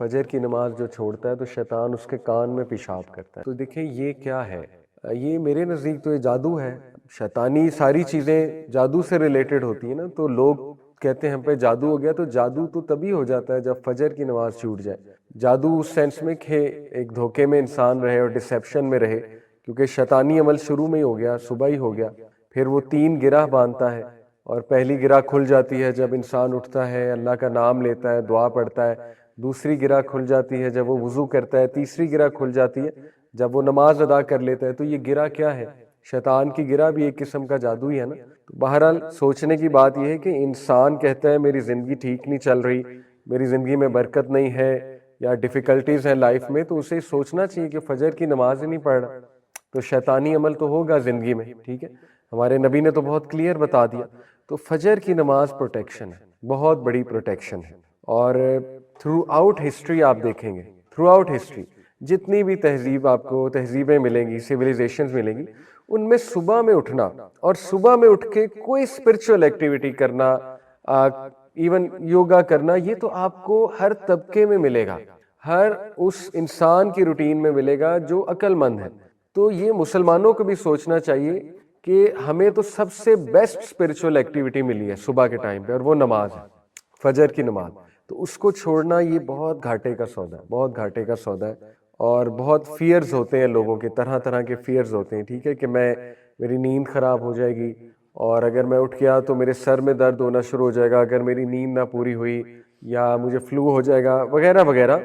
فجر کی نماز جو چھوڑتا ہے تو شیطان اس کے کان میں پیشاب کرتا ہے. تو دیکھیں یہ کیا ہے؟ یہ میرے نزدیک تو یہ جادو ہے. شیطانی ساری چیزیں جادو سے ریلیٹڈ ہوتی ہیں نا، تو لوگ کہتے ہیں ہم پہ جادو ہو گیا. تو جادو تو تبھی ہو جاتا ہے جب فجر کی نماز چھوٹ جائے. جادو اس سینس میں کہ ایک دھوکے میں انسان رہے اور ڈسیپشن میں رہے، کیونکہ شیطانی عمل شروع میں ہی ہو گیا، صبح ہی ہو گیا. پھر وہ 3 گرہ باندھتا ہے، اور پہلی گرہ کھل جاتی ہے جب انسان اٹھتا ہے، اللہ کا نام لیتا ہے، دعا پڑھتا ہے. دوسری گرہ کھل جاتی ہے جب وہ وضو کرتا ہے. تیسری گرہ کھل جاتی ہے جب وہ نماز ادا کر لیتا ہے. تو یہ گرہ کیا ہے؟ شیطان کی گرہ بھی ایک قسم کا جادو ہی ہے نا. تو بہرحال سوچنے کی بات یہ ہے کہ انسان کہتا ہے میری زندگی ٹھیک نہیں چل رہی، میری زندگی میں برکت نہیں ہے، یا ڈیفیکلٹیز ہیں لائف میں، تو اسے سوچنا چاہیے کہ فجر کی نماز ہی نہیں پڑھ رہا، تو شیطانی عمل تو ہوگا زندگی میں. ٹھیک ہے، ہمارے نبی نے تو بہت کلیئر بتا دیا. تو فجر کی نماز پروٹیکشن ہے، بہت بڑی پروٹیکشن ہے. اور تھرو آؤٹ ہسٹری آپ دیکھیں گے، تھرو آؤٹ ہسٹری جتنی بھی تہذیب آپ کو تہذیبیں ملیں گی، سویلائزیشنز ملیں گی، ان میں صبح میں اٹھنا اور صبح میں اٹھ کے کوئی اسپرچول ایکٹیویٹی کرنا، ایون یوگا کرنا، یہ تو آپ کو ہر طبقے میں ملے گا، ہر اس انسان کی روٹین میں ملے گا جو عقل مند ہے. تو یہ مسلمانوں کو بھی سوچنا چاہیے کہ ہمیں تو سب سے بیسٹ اسپرچول ایکٹیویٹی ملی ہے صبح کے ٹائم پہ، اور وہ نماز ہے، فجر کی نماز. تو اس کو چھوڑنا یہ بہت گھاٹے کا سودا ہے، بہت گھاٹے کا سودا ہے. اور بہت فیئرز ہوتے ہیں لوگوں کے، طرح طرح کے فیئرز ہوتے ہیں. ٹھیک ہے، کہ میری نیند خراب ہو جائے گی، اور اگر میں اٹھ گیا تو میرے سر میں درد ہونا شروع ہو جائے گا اگر میری نیند نہ پوری ہوئی، یا مجھے فلو ہو جائے گا وغیرہ وغیرہ.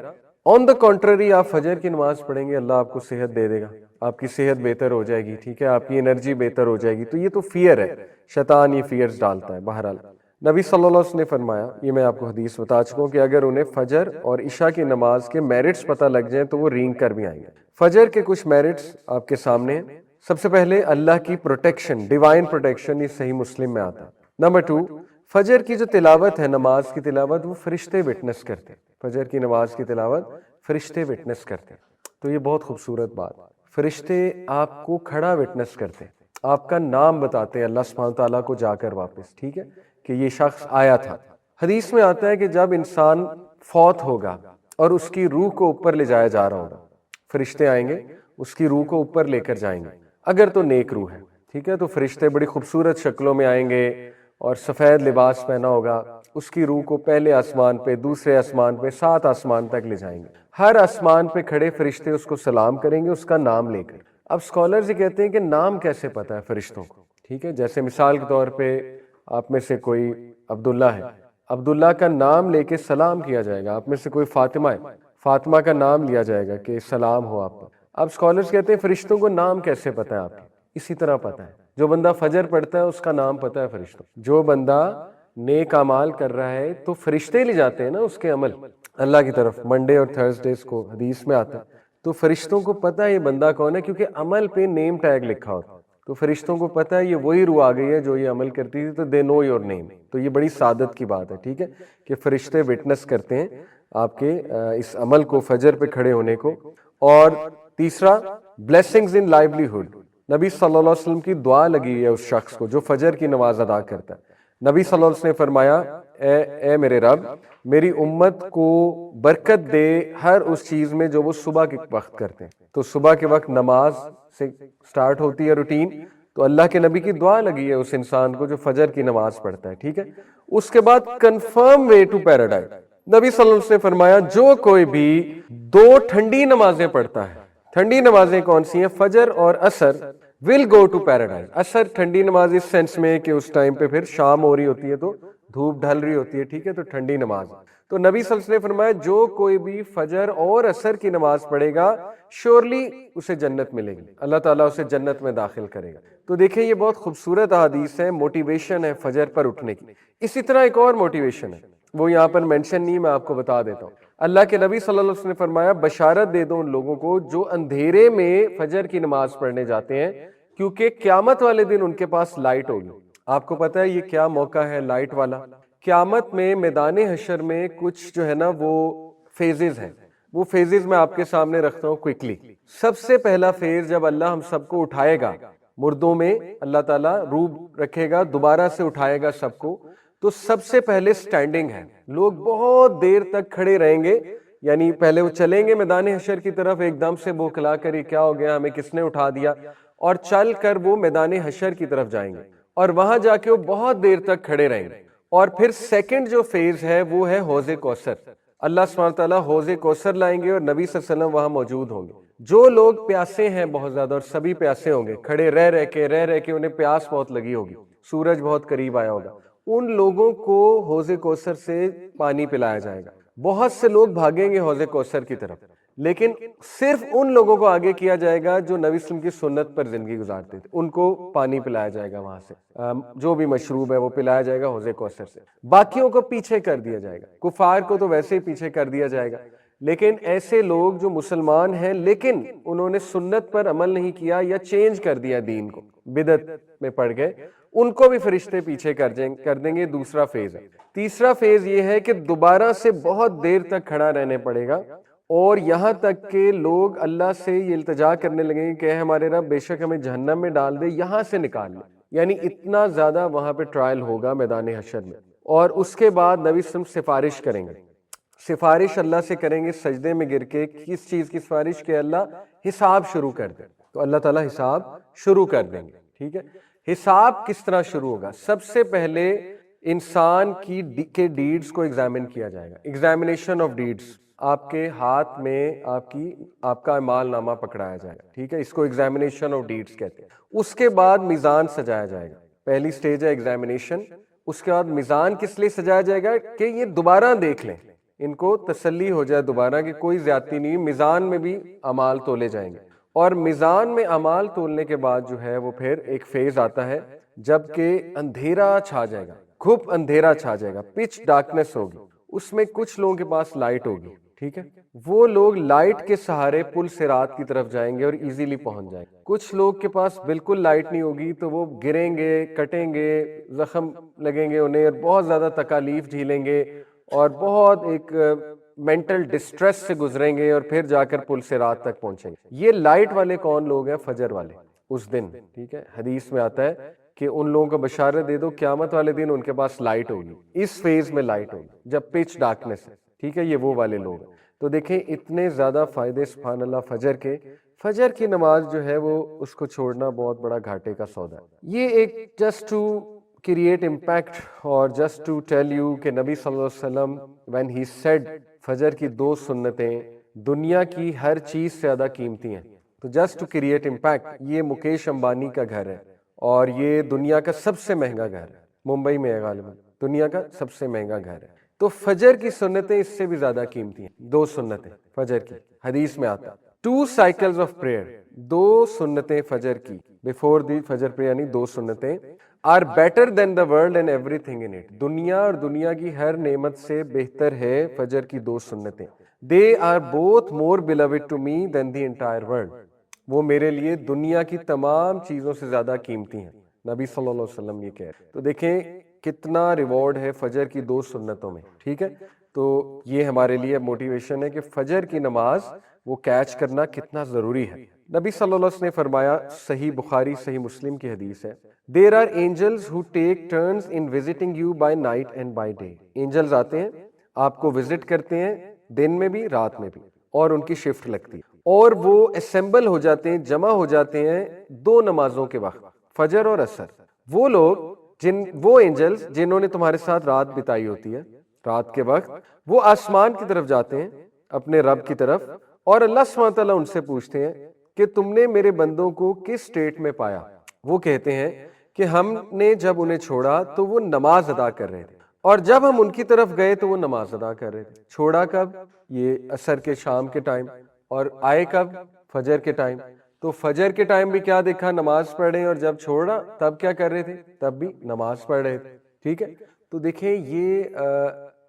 آن دا کنٹرری آپ فجر کی نماز پڑھیں گے، اللہ آپ کو صحت دے دے گا، آپ کی صحت بہتر ہو جائے گی. ٹھیک ہے، آپ کی انرجی بہتر ہو جائے گی. تو یہ تو فیئر ہے، شیطان یہ فیئرز ڈالتا ہے. بہرحال نبی صلی اللہ علیہ وسلم نے فرمایا، یہ میں آپ کو حدیث بتا چکا ہوں، کہ اگر انہیں فجر اور عشاء کی نماز کے میرٹس پتہ لگ جائیں تو وہ رینگ کر بھی آئیں گے. فجر کے کچھ میرٹس آپ کے سامنے ہیں. سب سے پہلے اللہ کی پروٹیکشن، ڈیوائن پروٹیکشن، یہ صحیح مسلم میں آتا ہے. نمبر 2، فجر کی جو تلاوت ہے، نماز کی تلاوت، وہ فرشتے وٹنس کرتے ہیں. فجر کی نماز کی تلاوت فرشتے وٹنس کرتے ہیں. تو یہ بہت خوبصورت بات، فرشتے آپ کو کھڑا وٹنس کرتے ہیں، آپ کا نام بتاتے ہیں اللہ سبحانہ تعالیٰ کو جا کر واپس. ٹھیک ہے، کہ یہ شخص آیا تھا. حدیث میں آتا ہے کہ جب انسان فوت ہوگا اور اس کی روح کو اوپر لے جایا جا رہا ہوگا، فرشتے آئیں گے اس کی روح کو اوپر لے کر جائیں گے، اگر تو نیک روح ہے. ٹھیک ہے، تو فرشتے بڑی خوبصورت شکلوں میں آئیں گے اور سفید لباس پہنا ہوگا، اس کی روح کو پہلے آسمان پہ، دوسرے آسمان پہ، 7 آسمان تک لے جائیں گے. ہر آسمان پہ کھڑے فرشتے اس کو سلام کریں گے اس کا نام لے کر. اب اسکالرز یہ کہتے ہیں کہ نام کیسے پتہ ہے فرشتوں کو؟ ٹھیک ہے، جیسے مثال کے طور پہ آپ میں سے کوئی عبداللہ ہے، عبداللہ کا نام لے کے سلام کیا جائے گا. آپ میں سے کوئی فاطمہ ہے، فاطمہ کا نام لیا جائے گا کہ سلام ہو آپ پر. اب اسکالرز کہتے ہیں فرشتوں کو نام کیسے پتہ ہے آپ کے؟ اسی طرح پتہ ہے، جو بندہ فجر پڑھتا ہے اس کا نام پتہ ہے فرشتوں. جو بندہ نیک اعمال کر رہا ہے تو فرشتے لے جاتے ہیں نا اس کے عمل اللہ کی طرف، منڈے اور تھرسڈیز کو حدیث میں آتا ہے. تو فرشتوں کو پتہ ہے یہ بندہ کون ہے، کیونکہ عمل پہ نیم ٹیگ لکھا ہوتا ہے. تو فرشتوں کو پتہ ہے یہ وہی روح آ گئی ہے جو یہ عمل کرتی تھی، تو دے نو یور نیم. تو یہ بڑی سعادت کی بات ہے. ٹھیک ہے، کہ فرشتے وٹنس کرتے ہیں آپ کے اس عمل کو، فجر پہ کھڑے ہونے کو. اور تیسرا، بلیسنگز ان لائیولیہڈ. نبی صلی اللہ علیہ وسلم کی دعا لگی ہے اس شخص کو جو فجر کی نماز ادا کرتا ہے. نبی صلی اللہ علیہ وسلم نے فرمایا، اے میرے رب، میری امت کو برکت دے ہر اس چیز میں جو وہ صبح کے وقت کرتے ہیں. تو صبح کے وقت نماز سے سٹارٹ ہوتی ہے روٹین. تو اللہ کے نبی کی دعا لگی ہے اس انسان کو جو فجر کی نماز پڑھتا ہے. ٹھیک ہے، اس کے بعد کنفرم وے ٹو پیراڈائز. نبی صلی اللہ علیہ وسلم نے فرمایا جو کوئی بھی 2 ٹھنڈی نمازیں پڑھتا ہے، ٹھنڈی نمازیں کون سی ہیں؟ فجر اور عصر، ول گو ٹو پیراڈائز. عصر ٹھنڈی نماز اس سینس میں کہ اس ٹائم پہ پھر شام ہو رہی ہوتی ہے تو دھوپ ڈھل رہی ہوتی ہے. ٹھیک ہے، تو ٹھنڈی نماز. تو نبی صلی اللہ علیہ وسلم نے فرمایا جو کوئی بھی فجر اور عصر کی نماز پڑھے گا شیورلی اسے جنت ملے گی، اللہ تعالیٰ اسے جنت میں داخل کرے گا. تو دیکھیں یہ بہت خوبصورت احادیث ہے، موٹیویشن ہے فجر پر اٹھنے کی. اسی طرح ایک اور موٹیویشن ہے، وہ یہاں پر مینشن نہیں، میں آپ کو بتا دیتا ہوں. اللہ کے نبی صلی اللہ علیہ وسلم نے فرمایا بشارت دے دو ان لوگوں کو جو اندھیرے میں فجر کی نماز پڑھنے جاتے ہیں، کیونکہ قیامت والے دن ان کے پاس لائٹ ہوگی. آپ کو پتہ ہے یہ کیا موقع ہے لائٹ والا؟ قیامت میں میدان حشر میں کچھ جو ہے نا وہ فیزز ہیں، وہ فیزز میں آپ کے سامنے رکھتا ہوں کوئکلی. سب سے پہلا فیز جب اللہ ہم سب کو اٹھائے گا، مردوں میں اللہ تعالیٰ روح رکھے گا، دوبارہ سے اٹھائے گا سب کو. تو سب سے پہلے سٹینڈنگ ہے، لوگ بہت دیر تک کھڑے رہیں گے یعنی پہلے وہ چلیں گے میدان حشر کی طرف، ایک دم سے بوکھلا کر یہ کیا ہو گیا، ہمیں کس نے اٹھا دیا، اور چل کر وہ میدان حشر کی طرف جائیں گے اور وہاں جا کے وہ بہت دیر تک کھڑے رہیں گے. اور پھر سیکنڈ جو فیز ہے وہ ہے حوض کوثر. اللہ سبحانہ تعالیٰ حوض کوثر لائیں گے اور نبی صلی اللہ علیہ وسلم وہاں موجود ہوں گے. جو لوگ پیاسے ہیں بہت زیادہ، اور سبھی پیاسے ہوں گے، کھڑے رہ رہ کے انہیں پیاس بہت لگی ہوگی، سورج بہت قریب آیا ہوگا، ان لوگوں کو حوض کوثر سے پانی پلایا جائے گا. بہت سے لوگ بھاگیں گے حوض کوثر کی طرف، لیکن صرف ان لوگوں کو آگے کیا جائے گا جو نبی صلی اللہ علیہ وسلم کی سنت پر زندگی گزارتے تھے. ان کو پانی پلایا جائے گا وہاں سے، جو بھی مشروب ہے وہ پلایا جائے گا حوض کوثر سے. باقیوں کو پیچھے کر دیا جائے گا، کفار کو تو ویسے ہی پیچھے کر دیا جائے گا، لیکن ایسے لوگ جو مسلمان ہیں لیکن انہوں نے سنت پر عمل نہیں کیا یا چینج کر دیا دین کو، بدعت میں پڑ گئے، ان کو بھی فرشتے پیچھے کر دیں گے. دوسرا فیز ہے. تیسرا فیز یہ ہے کہ دوبارہ سے بہت دیر تک کھڑا رہنے پڑے گا، اور یہاں تک کہ لوگ اللہ سے یہ التجا کرنے لگیں گے کہ اے ہمارے رب بے شک ہمیں جہنم میں ڈال دے، یہاں سے نکال لے. یعنی اتنا زیادہ وہاں پہ ٹرائل ہوگا میدان حشر میں. اور اس کے بعد نبی صلی اللہ علیہ وسلم سفارش کریں گے، سفارش اللہ سے کریں گے سجدے میں گر کے. کس چیز کی سفارش؟ کہ اللہ حساب شروع کر دے. تو اللہ تعالیٰ حساب شروع کر دیں گے. ٹھیک ہے، حساب کس طرح شروع ہوگا؟ سب سے پہلے انسان کے ڈیڈز کو ایگزامن کیا جائے گا. ایگزامینیشن آف ڈیڈز، آپ کے ہاتھ میں آپ کا اعمال نامہ پکڑایا جائے گا. ٹھیک ہے، اس کو ایگزامینیشن آف ڈیڈز کہتے ہیں. اس کے بعد میزان سجایا جائے گا. پہلی سٹیج ہے ایگزامینیشن. اس کے بعد میزان کس لیے سجایا جائے گا؟ کہ یہ دوبارہ دیکھ لیں، ان کو تسلی ہو جائے دوبارہ کہ کوئی زیادتی نہیں. میزان میں بھی اعمال تولے جائیں گے، اور میزان میں اعمال تولنے کے بعد جو ہے وہ پھر ایک فیز آتا ہے جب کہ اندھیرا چھا جائے گا، گھپ اندھیرا چھا جائے گا، پچ ڈارکنس ہوگی. اس میں کچھ لوگوں کے پاس لائٹ ہوگی. ٹھیک ہے، وہ لوگ لائٹ کے سہارے پل صراط کی طرف جائیں گے اور ایزیلی پہنچ جائیں گے. کچھ لوگ کے پاس بالکل لائٹ نہیں ہوگی تو وہ گریں گے، کٹیں گے، زخم لگیں گے انہیں، اور بہت زیادہ تکالیف جھیلیں گے، اور بہت ایک مینٹل ڈسٹریس سے گزریں گے، اور پھر جا کر پل صراط تک پہنچیں گے. یہ لائٹ والے کون لوگ ہیں؟ فجر والے اس دن. ٹھیک ہے، حدیث میں آتا ہے کہ ان لوگوں کو بشارت دے دو قیامت والے دن ان کے پاس لائٹ ہوگی. اس فیز میں لائٹ ہوگی جب پچ ڈارکنس ہے. ٹھیک ہے، یہ وہ والے لوگ ہیں. تو دیکھیں اتنے زیادہ فائدے سبحان اللہ فجر کے. فجر کی نماز جو ہے وہ اس کو چھوڑنا بہت بڑا گھاٹے کا سودا ہے. یہ ایک جسٹ ٹو کریٹ امپیکٹ اور جسٹ ٹو ٹیل یو کہ نبی صلی اللہ علیہ وسلم when he said فجر کی 2 سنتیں دنیا کی ہر چیز سے زیادہ قیمتی ہیں. تو جسٹ ٹو کریٹ امپیکٹ، یہ مکیش امبانی کا گھر ہے اور یہ دنیا کا سب سے مہنگا گھر ہے، ممبئی میں ہے غالباً، دنیا کا سب سے مہنگا گھر ہے. تو فجر کی سنتیں اس سے بھی زیادہ قیمتی ہیں. 2 سنتیں فجر کی، حدیث میں آتا 2 cycles of prayer، 2 سنتیں فجر کی before the فجر prayer، یعنی 2 سنتیں are better than the world and everything in it. دنیا اور دنیا کی ہر نعمت سے بہتر ہے فجر کی 2 سنتیں. They are both more beloved to me than the entire world. وہ میرے لیے دنیا کی تمام چیزوں سے زیادہ قیمتی ہیں. نبی صلی اللہ علیہ وسلم یہ کہہ رہے. تو دیکھیں کتنا ریوارڈ ہے فجر کی 2 سنتوں میں. ٹھیک ہے، تو یہ ہمارے لیے موٹیویشن ہے کہ فجر کی نماز وہ کیچ کرنا کتنا ضروری ہے. نبی صلی اللہ علیہ وسلم نے فرمایا، صحیح بخاری صحیح مسلم کی حدیث ہے، There are angels who take turns in visiting you by night and by day. Angels آتے ہیں آپ کو وزٹ کرتے ہیں دن میں بھی رات میں بھی، اور ان کی شفٹ لگتی ہے، اور وہ اسمبل ہو جاتے ہیں، جمع ہو جاتے ہیں 2 نمازوں کے وقت، فجر اور عصر. وہ لوگ وہ اینجلز جنہوں نے تمہارے ساتھ رات بتائی ہوتی ہے، رات کے وقت وہ آسمان کی طرف جاتے ہیں اپنے رب کی طرف، اور اللہ سبحانہ تعالیٰ ان سے پوچھتے ہیں کہ تم نے میرے بندوں کو کس سٹیٹ میں پایا. وہ کہتے ہیں کہ ہم نے جب انہیں چھوڑا تو وہ نماز ادا کر رہے تھے، اور جب ہم ان کی طرف گئے تو وہ نماز ادا کر رہے تھے. چھوڑا کب؟ یہ عصر کے شام کے ٹائم. اور آئے کب؟ فجر کے ٹائم. تو فجر کے ٹائم بھی کیا دیکھا؟ نماز پڑھ رہے ہیں، اور جب چھوڑا تب کیا کر رہے تھے؟ تب بھی نماز پڑھ رہے تھے. ٹھیک ہے، تو دیکھیں یہ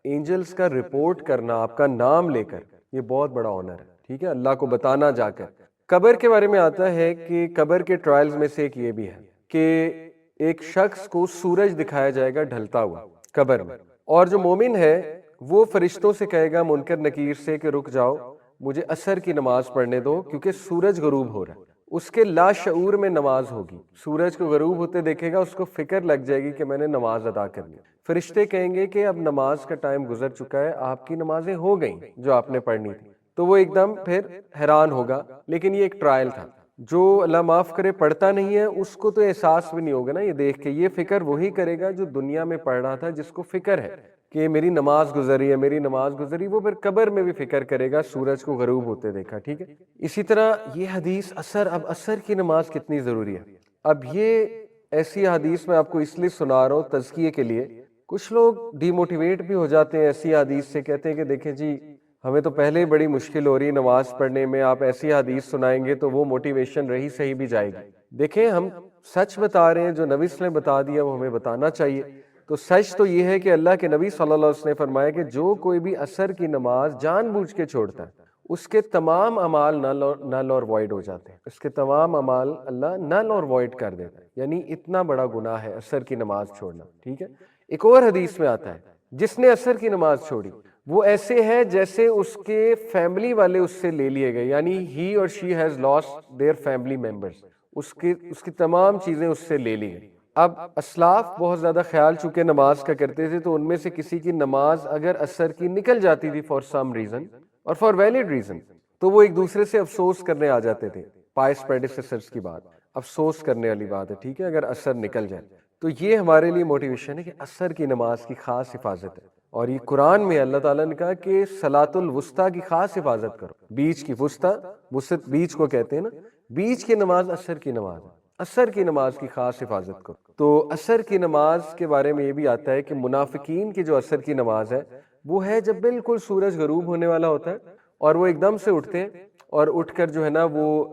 اینجلز کا رپورٹ کرنا آپ کا نام لے کر، یہ بہت بڑا آنر ہے. ٹھیک ہے، اللہ کو بتانا جا کر. قبر کے بارے میں آتا ہے کہ قبر کے ٹرائلز میں سے ایک یہ بھی ہے کہ ایک شخص کو سورج دکھایا جائے گا ڈھلتا ہوا قبر میں، اور جو مومن ہے وہ فرشتوں سے کہے گا منکر نکیر سے کہ رک جاؤ، مجھے عصر کی نماز پڑھنے دو کیونکہ سورج غروب ہو رہا ہے. اس کے لاشعور میں نماز ہوگی، سورج کو غروب ہوتے دیکھے گا، اس کو فکر لگ جائے گی کہ میں نے نماز ادا کرنی ہے۔ فرشتے کہیں گے کہ اب نماز کا ٹائم گزر چکا ہے، آپ کی نمازیں ہو گئیں جو آپ نے پڑھنی تھی، تو وہ ایک دم پھر حیران ہوگا۔ لیکن یہ ایک ٹرائل تھا، جو اللہ معاف کرے پڑھتا نہیں ہے اس کو تو احساس بھی نہیں ہوگا نا یہ دیکھ کے، یہ فکر وہی کرے گا جو دنیا میں پڑھ رہا تھا، جس کو فکر ہے کہ میری نماز گزری ہے، میری نماز گزری، وہ پھر قبر میں بھی فکر کرے گا سورج کو غروب ہوتے دیکھا، ٹھیک ہے۔ اسی طرح یہ حدیث اب عصر کی نماز کتنی ضروری ہے۔ اب یہ ایسی حدیث میں آپ کو اس لیے سنا رہا ہوں تزکیے کے لیے، کچھ لوگ ڈی موٹیویٹ بھی ہو جاتے ہیں ایسی حدیث سے، کہتے ہیں کہ دیکھیں جی ہمیں تو پہلے ہی بڑی مشکل ہو رہی ہے نماز پڑھنے میں، آپ ایسی حدیث سنائیں گے تو وہ موٹیویشن رہی صحیح بھی جائے گی۔ دیکھیں ہم سچ بتا رہے ہیں، جو نبی صلی اللہ علیہ وسلم نے بتا دیا وہ ہمیں بتانا چاہیے۔ تو سچ تو یہ ہے کہ اللہ کے نبی صلی اللہ علیہ وسلم نے فرمایا کہ جو کوئی بھی عصر کی نماز جان بوجھ کے چھوڑتا ہے، اس کے تمام اعمال نل اور وائڈ ہو جاتے ہیں، اس کے تمام اعمال اللہ نل اور وائڈ کر دیتا ہے، یعنی اتنا بڑا گناہ ہے عصر کی نماز چھوڑنا، ٹھیک ہے۔ ایک اور حدیث میں آتا ہے جس نے عصر کی نماز چھوڑی وہ ایسے ہے جیسے اس کے فیملی والے اس سے لے لیے گئے، یعنی ہی اور she has lost their family members, اس کی تمام چیزیں اس سے لے لی گئی۔ اب اسلاف بہت زیادہ خیال چونکہ نماز کا کرتے تھے، تو ان میں سے کسی کی نماز اگر عصر کی نکل جاتی تھی فار سم ریزن اور فار ویلڈ ریزن، تو وہ ایک دوسرے سے افسوس کرنے آ جاتے تھے۔ پائس پیڈیسیسرز کی بات، افسوس کرنے والی بات ہے، ٹھیک ہے، اگر عصر نکل جائے تو یہ ہمارے لیے موٹیویشن ہے کہ عصر کی نماز کی خاص حفاظت ہے۔ اور یہ قرآن میں اللہ تعالیٰ نے کہا کہ صلاۃ الوسطیٰ کی خاص حفاظت کرو، بیچ کی وسط بیچ کو کہتے ہیں نا، بیچ کی نماز عصر کی نماز، عصر کی نماز کی خاص حفاظت کرو۔ تو عصر کی نماز کے بارے میں یہ بھی آتا ہے کہ منافقین کی جو عصر کی نماز ہے وہ ہے جب بالکل سورج غروب ہونے والا ہوتا ہے اور وہ ایک دم سے اٹھتے ہیں، اور اٹھ کر جو ہے نا وہ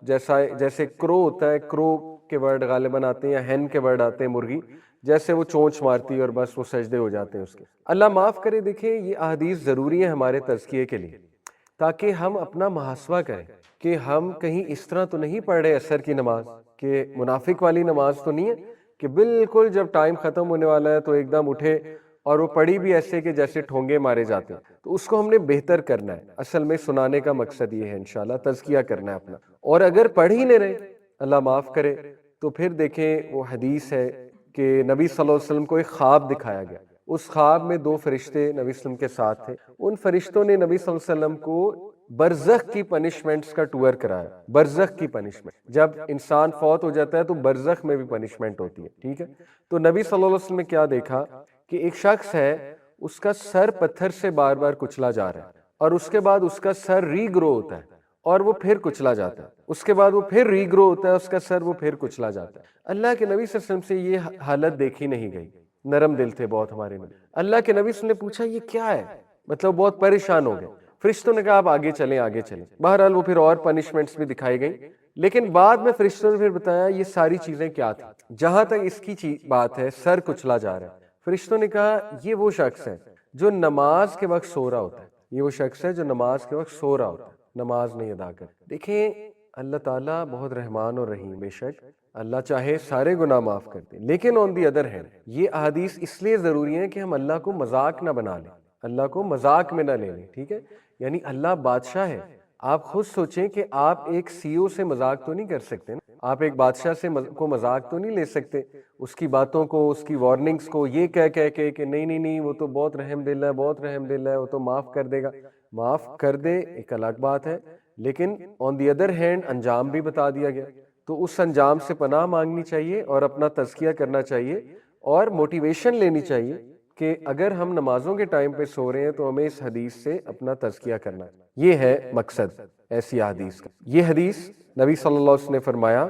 جیسے کرو ہوتا ہے، کرو کے ورڈ غالباً آتے ہیں یا ہین کے ورڈ آتے ہیں، مرغی جیسے وہ چونچ مارتی ہے اور بس وہ سجدے ہو جاتے ہیں اس کے۔ اللہ معاف کرے، دیکھیں یہ احادیث ضروری ہے ہمارے تزکیے کے لیے، تاکہ ہم اپنا محاسبہ کریں کہ ہم کہیں اس طرح تو نہیں پڑھ رہے عصر کی نماز، کہ منافق والی نماز تو نہیں ہے کہ بالکل جب ٹائم ختم ہونے والا ہے تو ایک دم اٹھے اور وہ پڑھی بھی ایسے کہ جیسے ٹھونگے مارے جاتے ہیں۔ تو اس کو ہم نے بہتر کرنا ہے، اصل میں سنانے کا مقصد یہ ہے انشاءاللہ، تزکیہ کرنا ہے اپنا۔ اور اگر پڑھ ہی نہیں رہے، اللہ معاف کرے، تو پھر دیکھیں وہ حدیث ہے کہ نبی صلی اللہ علیہ وسلم کو ایک خواب دکھایا گیا، اس خواب میں دو فرشتے نبی صلی اللہ علیہ وسلم کے ساتھ تھے، ان فرشتوں نے نبی صلی اللہ علیہ وسلم کو برزخ کی پنشمنٹس کا ٹور کرایا۔ برزخ کی پنشمنٹ، جب انسان فوت ہو جاتا ہے تو برزخ میں بھی پنشمنٹ ہوتی ہے، ٹھیک ہے۔ تو نبی صلی اللہ علیہ وسلم نے کیا دیکھا کہ ایک شخص ہے، اس کا سر پتھر سے بار بار کچلا جا رہا ہے، اور اس کے بعد اس کا سر ری گرو ہوتا ہے اور وہ پھر کچلا جاتا ہے، اس کے بعد وہ پھر ری گرو ہوتا ہے، اس کا سر وہ پھر کچلا جاتا ہے۔ اللہ کے نبی صلی اللہ علیہ وسلم سے یہ حالت دیکھی نہیں گئی، نرم دل تھے بہت ہمارے نبی۔ اللہ کے نبی صلی اللہ علیہ وسلم نے پوچھا یہ کیا ہے، مطلب بہت پریشان ہو گئے۔ فرشتوں نے کہا آپ آگے چلیں آگے چلیں، بہرحال وہ پھر اور پنشمنٹس بھی دکھائی گئیں، لیکن بعد میں فرشتوں نے پھر بتایا یہ ساری چیزیں کیا تھیں۔ جہاں تک اس کی بات ہے، سر کچلا جا رہا ہے، فرشتوں نے کہا یہ وہ شخص ہے جو نماز کے وقت سو رہا ہوتا ہے، یہ وہ شخص ہے جو نماز کے وقت سو رہا ہوتا ہے، نماز نہیں ادا کر۔ دیکھیں اللہ تعالیٰ بہت رحمان اور رحیم، بے شک اللہ چاہے سارے گناہ معاف کر دے، لیکن آن دی ادر ہینڈ یہ احادیث اس لیے ضروری ہیں کہ ہم اللہ کو مذاق نہ بنا لیں، اللہ کو مذاق میں نہ لے لیں، ٹھیک ہے۔ یعنی اللہ بادشاہ ہے، آپ خود سوچیں کہ آپ ایک سی او سے مذاق تو نہیں کر سکتے نا، آپ ایک بادشاہ سے کو مذاق تو نہیں لے سکتے، اس کی باتوں کو، اس کی وارننگز کو یہ کہہ کے کہ نہیں وہ تو بہت رحم دل ہے، بہت رحم دل ہے، وہ تو معاف کر دے گا۔ معاف کر دے ایک الگ بات ہے، لیکن آن دی ادر ہینڈ انجام بھی بتا دیا گیا، تو اس انجام سے پناہ مانگنی چاہیے اور اپنا تزکیہ کرنا چاہیے اور موٹیویشن لینی چاہیے کہ اگر ہم نمازوں کے ٹائم پہ سو رہے ہیں تو ہمیں اس حدیث سے اپنا تزکیہ کرنا ہے۔ یہ ہے مقصد ایسی حدیث کا۔ یہ حدیث نبی صلی اللہ علیہ وسلم نے فرمایا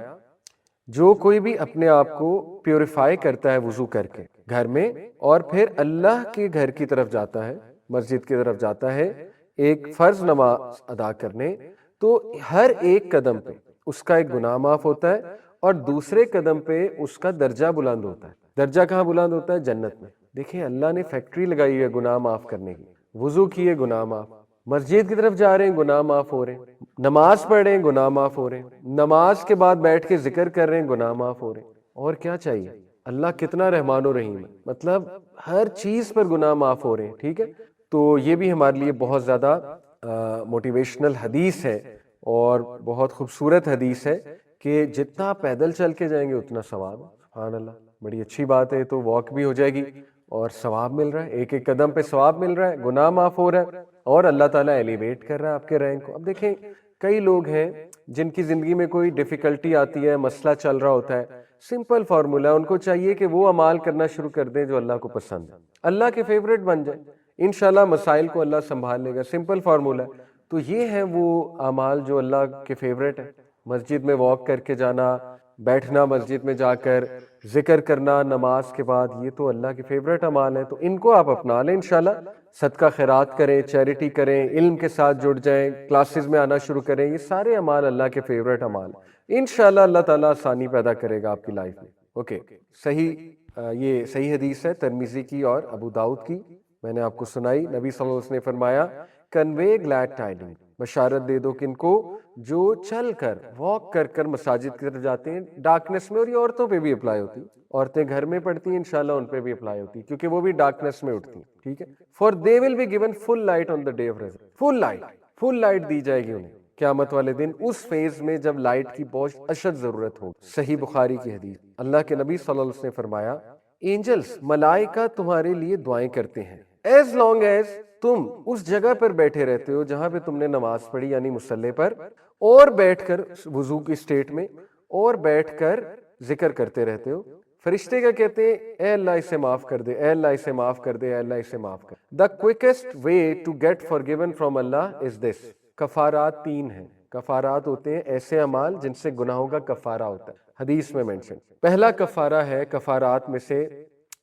جو کوئی بھی اپنے آپ کو پیوریفائی کرتا ہے وضو کر کے گھر میں، اور پھر اللہ کے گھر کی طرف جاتا ہے، مسجد کی طرف جاتا ہے ایک فرض نماز ادا کرنے، تو ہر ایک قدم پہ اس کا ایک گناہ معاف ہوتا ہے اور دوسرے قدم پہ اس کا درجہ بلند ہوتا ہے۔ درجہ کہاں بلند ہوتا ہے؟ جنت میں۔ دیکھیں اللہ نے فیکٹری لگائی ہے گناہ معاف کرنے کی، وضو کیے گناہ معاف، مسجد کی طرف جا رہے ہیں گناہ معاف ہو رہے ہیں، نماز پڑھ رہے ہیں گناہ معاف ہو رہے ہیں، نماز کے بعد بیٹھ کے ذکر کر رہے ہیں گناہ معاف ہو رہے ہیں، اور کیا چاہیے؟ اللہ کتنا رحمان و رحیم ہے، مطلب ہر چیز پر گناہ معاف ہو رہے ہیں، ٹھیک ہے۔ تو یہ بھی ہمارے لیے بہت زیادہ موٹیویشنل حدیث ہے اور بہت خوبصورت حدیث ہے کہ جتنا پیدل چل کے جائیں گے اتنا ثواب ہے۔ سبحان اللہ، بڑی اچھی بات ہے، تو واک بھی ہو جائے گی اور ثواب مل رہا ہے، ایک ایک قدم پہ ثواب مل رہا ہے، گناہ معاف ہو رہا ہے اور اللہ تعالیٰ ایلیویٹ کر رہا ہے آپ کے رینک کو۔ اب دیکھیں کئی لوگ ہیں جن کی زندگی میں کوئی ڈیفیکلٹی آتی ہے، مسئلہ چل رہا ہوتا ہے، سمپل فارمولا، ان کو چاہیے کہ وہ اعمال کرنا شروع کر دیں جو اللہ کو پسند ہے، اللہ کے فیورٹ بن جائیں، انشاءاللہ مسائل کو اللہ سنبھال لے گا، سمپل فارمولا ہے۔ تو یہ ہے وہ اعمال جو اللہ کے فیورٹ ہے، مسجد میں واک کر کے جانا، بیٹھنا مسجد میں جا کر، ذکر کرنا نماز کے بعد، یہ تو اللہ کے فیورٹ اعمال ہیں، تو ان کو آپ اپنا لیں انشاءاللہ، صدقہ خیرات کریں، چیریٹی کریں، علم کے ساتھ جڑ جائیں، کلاسز میں آنا شروع کریں، یہ سارے اعمال اللہ کے فیورٹ اعمال ہیں، انشاءاللہ اللہ تعالیٰ آسانی پیدا کرے گا آپ کی لائف میں۔ اوکے، یہ صحیح حدیث ہے ترمذی کی اور ابو داؤد کی، میں نے آپ کو سنائی۔ نبی صلی اللہ علیہ وسلم نے فرمایا کنوے گلیڈ ٹائڈنگ، بشارت دے دو کن کو، جو چل کر واک کر کر مساجد کی طرف جاتے ہیں ڈارکنیس میں، اور یہ عورتوں پہ بھی اپلائی ہوتی ہے، عورتیں گھر میں پڑھتی ہیں انشاءاللہ ان پہ بھی اپلائی ہوتی ہے کیونکہ وہ بھی ڈارکنیس میں اٹھتی ہیں، ٹھیک ہے۔ For they will be given full light on the day of resurrection, full light دی جائے گی انہیں قیامت والے دن، اس فیز میں جب لائٹ کی بہت اشد ضرورت ہو۔ صحیح بخاری کی حدیث، اللہ کے نبی صلی اللہ علیہ وسلم نے فرمایا اینجلز، ملائکہ تمہارے لیے دعائیں کرتے ہیں ایز لانگ ایز تم اس جگہ پر بیٹھے رہتے ہو جہاں پہ تم نے نماز پڑھی، یعنی مصلی پر، اور بیٹھ کر وضو کی سٹیٹ میں، اور بیٹھ کر ذکر کرتے رہتے ہو۔ فرشتے کیا کہتے ہیں؟ اے اللہ اسے معاف کر دے، اے اللہ اسے معاف کر دے، اے اللہ اسے معاف کر دے۔ دا quickest way to get فارگیون from اللہ از دس، کفارات 3 ہیں۔ کفارات ہوتے ہیں ایسے اعمال جن سے گناہوں کا کفارہ ہوتا ہے، حدیث میں مینشن۔ پہلا کفارہ ہے کفارات میں سے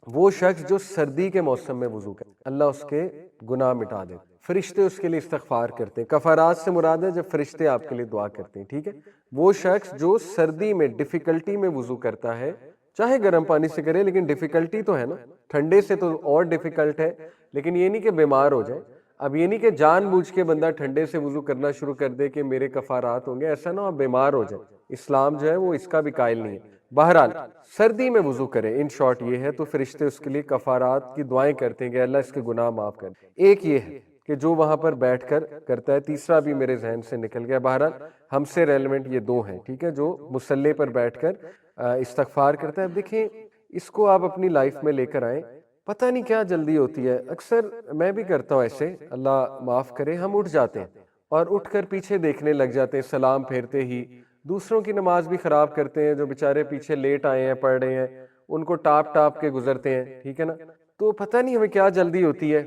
وہ شخص جو سردی کے موسم میں وضو کرے، اللہ اس کے گناہ مٹا دے، فرشتے اس کے لیے استغفار کرتے ہیں۔ کفارات سے مراد ہے جب فرشتے آپ کے لیے دعا کرتے ہیں، ٹھیک ہے۔ وہ شخص جو سردی میں ڈیفیکلٹی میں وضو کرتا ہے، چاہے گرم پانی سے کرے لیکن ڈیفیکلٹی تو ہے نا، ٹھنڈے سے تو اور ڈیفیکلٹ ہے، لیکن یہ نہیں کہ بیمار ہو جائے۔ اب یہ نہیں کہ جان بوجھ کے بندہ ٹھنڈے سے وضو کرنا شروع کر دے کہ میرے کفارات ہوں گے، ایسا نہ ہو بیمار ہو جائے، اسلام جو ہے وہ اس کا بھی قائل نہیں ہے۔ بہرحال سردی میں وضو کرے، ان شارٹ یہ ہے، تو فرشتے اس کے لیے کفارات کی دعائیں کرتے ہیں کہ اللہ اس کے گناہ معاف کر۔ ایک یہ ہے کہ جو وہاں پر بیٹھ کر کرتا ہے، تیسرا بھی میرے ذہن سے نکل گیا، بہرحال ہم سے ریلیونٹ یہ 2 ہیں، ٹھیک ہے، جو مصلی پر بیٹھ کر استغفار کرتا ہے۔ اب دیکھیں اس کو آپ اپنی لائف میں لے کر آئیں، پتہ نہیں کیا جلدی ہوتی ہے، اکثر میں بھی کرتا ہوں ایسے، اللہ معاف کرے، ہم اٹھ جاتے ہیں اور اٹھ کر پیچھے دیکھنے لگ جاتے ہیں، سلام پھیرتے ہی دوسروں کی نماز بھی خراب کرتے ہیں، جو بیچارے پیچھے لیٹ آئے ہیں پڑھ رہے ہیں ان کو ٹاپ کے گزرتے ہیں، ٹھیک ہے نا۔ تو پتہ نہیں ہمیں کیا جلدی ہوتی ہے،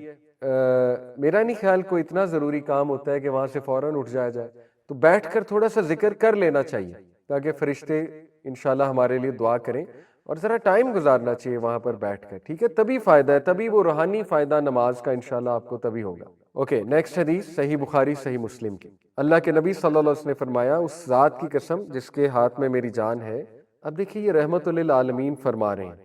میرا نہیں خیال کوئی اتنا ضروری کام ہوتا ہے کہ وہاں سے فوراً اٹھ جایا جائے، تو بیٹھ کر تھوڑا سا ذکر کر لینا چاہیے تاکہ فرشتے انشاءاللہ ہمارے لیے دعا کریں، اور ذرا ٹائم گزارنا چاہیے وہاں پر بیٹھ کر، ٹھیک ہے، تبھی فائدہ ہے، تبھی وہ روحانی فائدہ نماز کا انشاءاللہ آپ کو تبھی ہوگا۔ اوکے، نیکسٹ حدیث صحیح بخاری صحیح مسلم کی، اللہ کے نبی صلی اللہ علیہ وسلم نے فرمایا اس ذات کی قسم جس کے ہاتھ میں میری جان ہے۔ اب دیکھیے یہ رحمت للعالمین فرما رہے ہیں،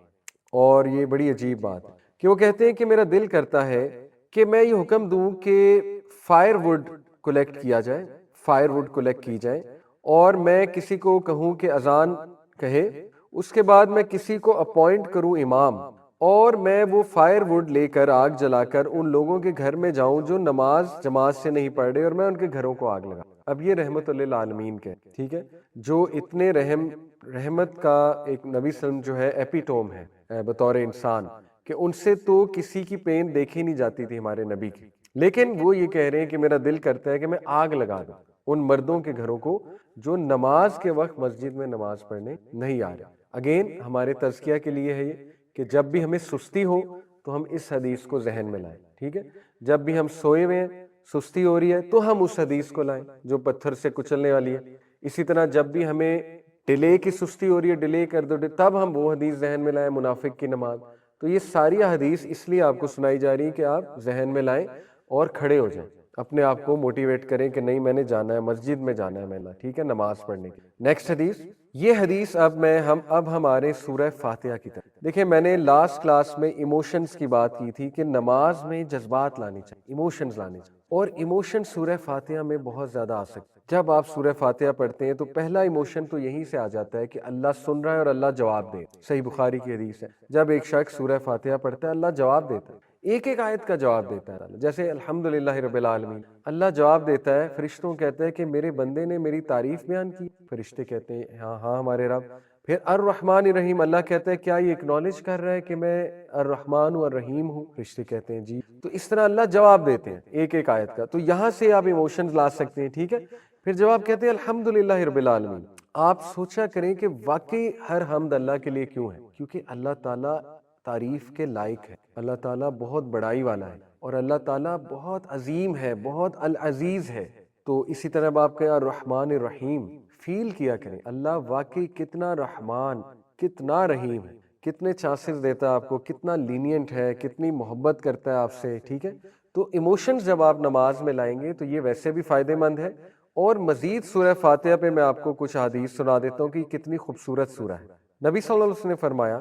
اور یہ بڑی عجیب بات ہے کہ وہ کہتے ہیں کہ میرا دل کرتا ہے کہ میں یہ حکم دوں کہ فائر وڈ کلیکٹ کیا جائے، فائر وڈ کلیکٹ کی جائے، اور میں کسی کو کہوں کہ اذان کہے، اس کے بعد میں کسی کو اپوائنٹ کروں امام، اور میں وہ فائر وڈ لے کر آگ جلا کر ان لوگوں کے گھر میں جاؤں جو نماز جماعت سے نہیں پڑھ رہے، اور میں ان کے گھروں کو آگ لگا۔ اب یہ رحمت للعالمین کے، ٹھیک ہے، جو اتنے رحمت کا ایک نبی صلی اللہ علیہ وسلم جو ہے ایپیٹوم ہے بطور انسان، کہ ان سے تو کسی کی پین دیکھی نہیں جاتی تھی ہمارے نبی کی، لیکن وہ یہ کہہ رہے ہیں کہ میرا دل کرتا ہے کہ میں آگ لگا دوں ان مردوں کے گھروں کو جو نماز کے وقت مسجد میں نماز پڑھنے نہیں آ رہے۔ اگین ہمارے تزکیہ کے لیے ہے یہ کہ جب بھی ہمیں سستی ہو تو ہم اس حدیث کو ذہن میں لائیں، ٹھیک ہے، جب بھی ہم سوئے ہوئے ہیں سستی ہو رہی ہے تو ہم اس حدیث کو لائیں جو پتھر سے کچلنے والی ہے۔ اسی طرح جب بھی ہمیں ڈیلے کی سستی ہو رہی ہے، ڈیلے کر دو، تب ہم وہ حدیث ذہن میں لائیں، منافق کی نماز۔ تو یہ ساری حدیث اس لیے آپ کو سنائی جا رہی ہے کہ آپ ذہن میں لائیں اور کھڑے ہو جائیں، اپنے آپ کو موٹیویٹ کریں کہ نہیں میں نے جانا ہے، مسجد میں جانا ہے میں نے، ٹھیک ہے، نماز پڑھنے کی۔ نیکسٹ حدیث، یہ حدیث اب ہمارے سورہ فاتحہ کی طرف دیکھیں، میں نے لاسٹ کلاس میں ایموشنز کی بات کی تھی کہ نماز میں جذبات لانی چاہیے، ایموشنز لانی چاہیے، اور ایموشن سورہ فاتحہ میں بہت زیادہ آ سکتے ہیں۔ جب آپ سورہ فاتحہ پڑھتے ہیں تو پہلا ایموشن تو یہیں سے آ جاتا ہے کہ اللہ سن رہا ہے اور اللہ جواب دے۔ صحیح بخاری کی حدیث ہے، جب ایک شخص سورہ فاتحہ پڑھتا ہے اللہ جواب دیتا ہے۔ ایک ایک آیت کا جواب دیتا ہے. جیسے الحمدللہ رب العالمین، اللہ جواب دیتا ہے، فرشتوں کہتے ہیں کہ میرے بندے نے میری تعریف بیان کی، فرشتے کہتے ہیں ہاں ہاں ہمارے رب. پھر الرحمن الرحیم، اللہ کہتا ہے کیا یہ اکنالج کر رہا ہے کہ میں الرحمن و الرحیم ہوں؟ فرشتے کہتے ہیں جی. تو اس طرح اللہ جواب دیتے ہیں ایک ایک آیت کا. تو یہاں سے آپ ایموشنز لا سکتے ہیں، ٹھیک ہے. پھر جب آپ کہتے ہیں الحمدللہ رب العالمین، آپ سوچا کریں کہ واقعی ہر حمد اللہ کے لیے کیوں ہے؟ کیونکہ اللہ تعالیٰ تعریف کے لائق ہے، اللہ تعالیٰ بہت بڑائی والا ہے، اور اللہ تعالیٰ بہت عظیم ہے، بہت العزیز ہے. تو اسی طرح آپ کے الرحمن الرحیم فیل کیا کریں، اللہ واقعی کتنا رحمان، کتنا رحیم ہے، کتنے چانسز دیتا ہے آپ کو، کتنا لینینٹ ہے، کتنی محبت کرتا ہے آپ سے، ٹھیک ہے. تو ایموشنز جب آپ نماز میں لائیں گے تو یہ ویسے بھی فائدہ مند ہے. اور مزید سورہ فاتحہ پہ میں آپ کو کچھ حدیث سنا دیتا ہوں کہ کتنی خوبصورت سورہ ہے. نبی صلی اللہ علیہ وسلم نے فرمایا،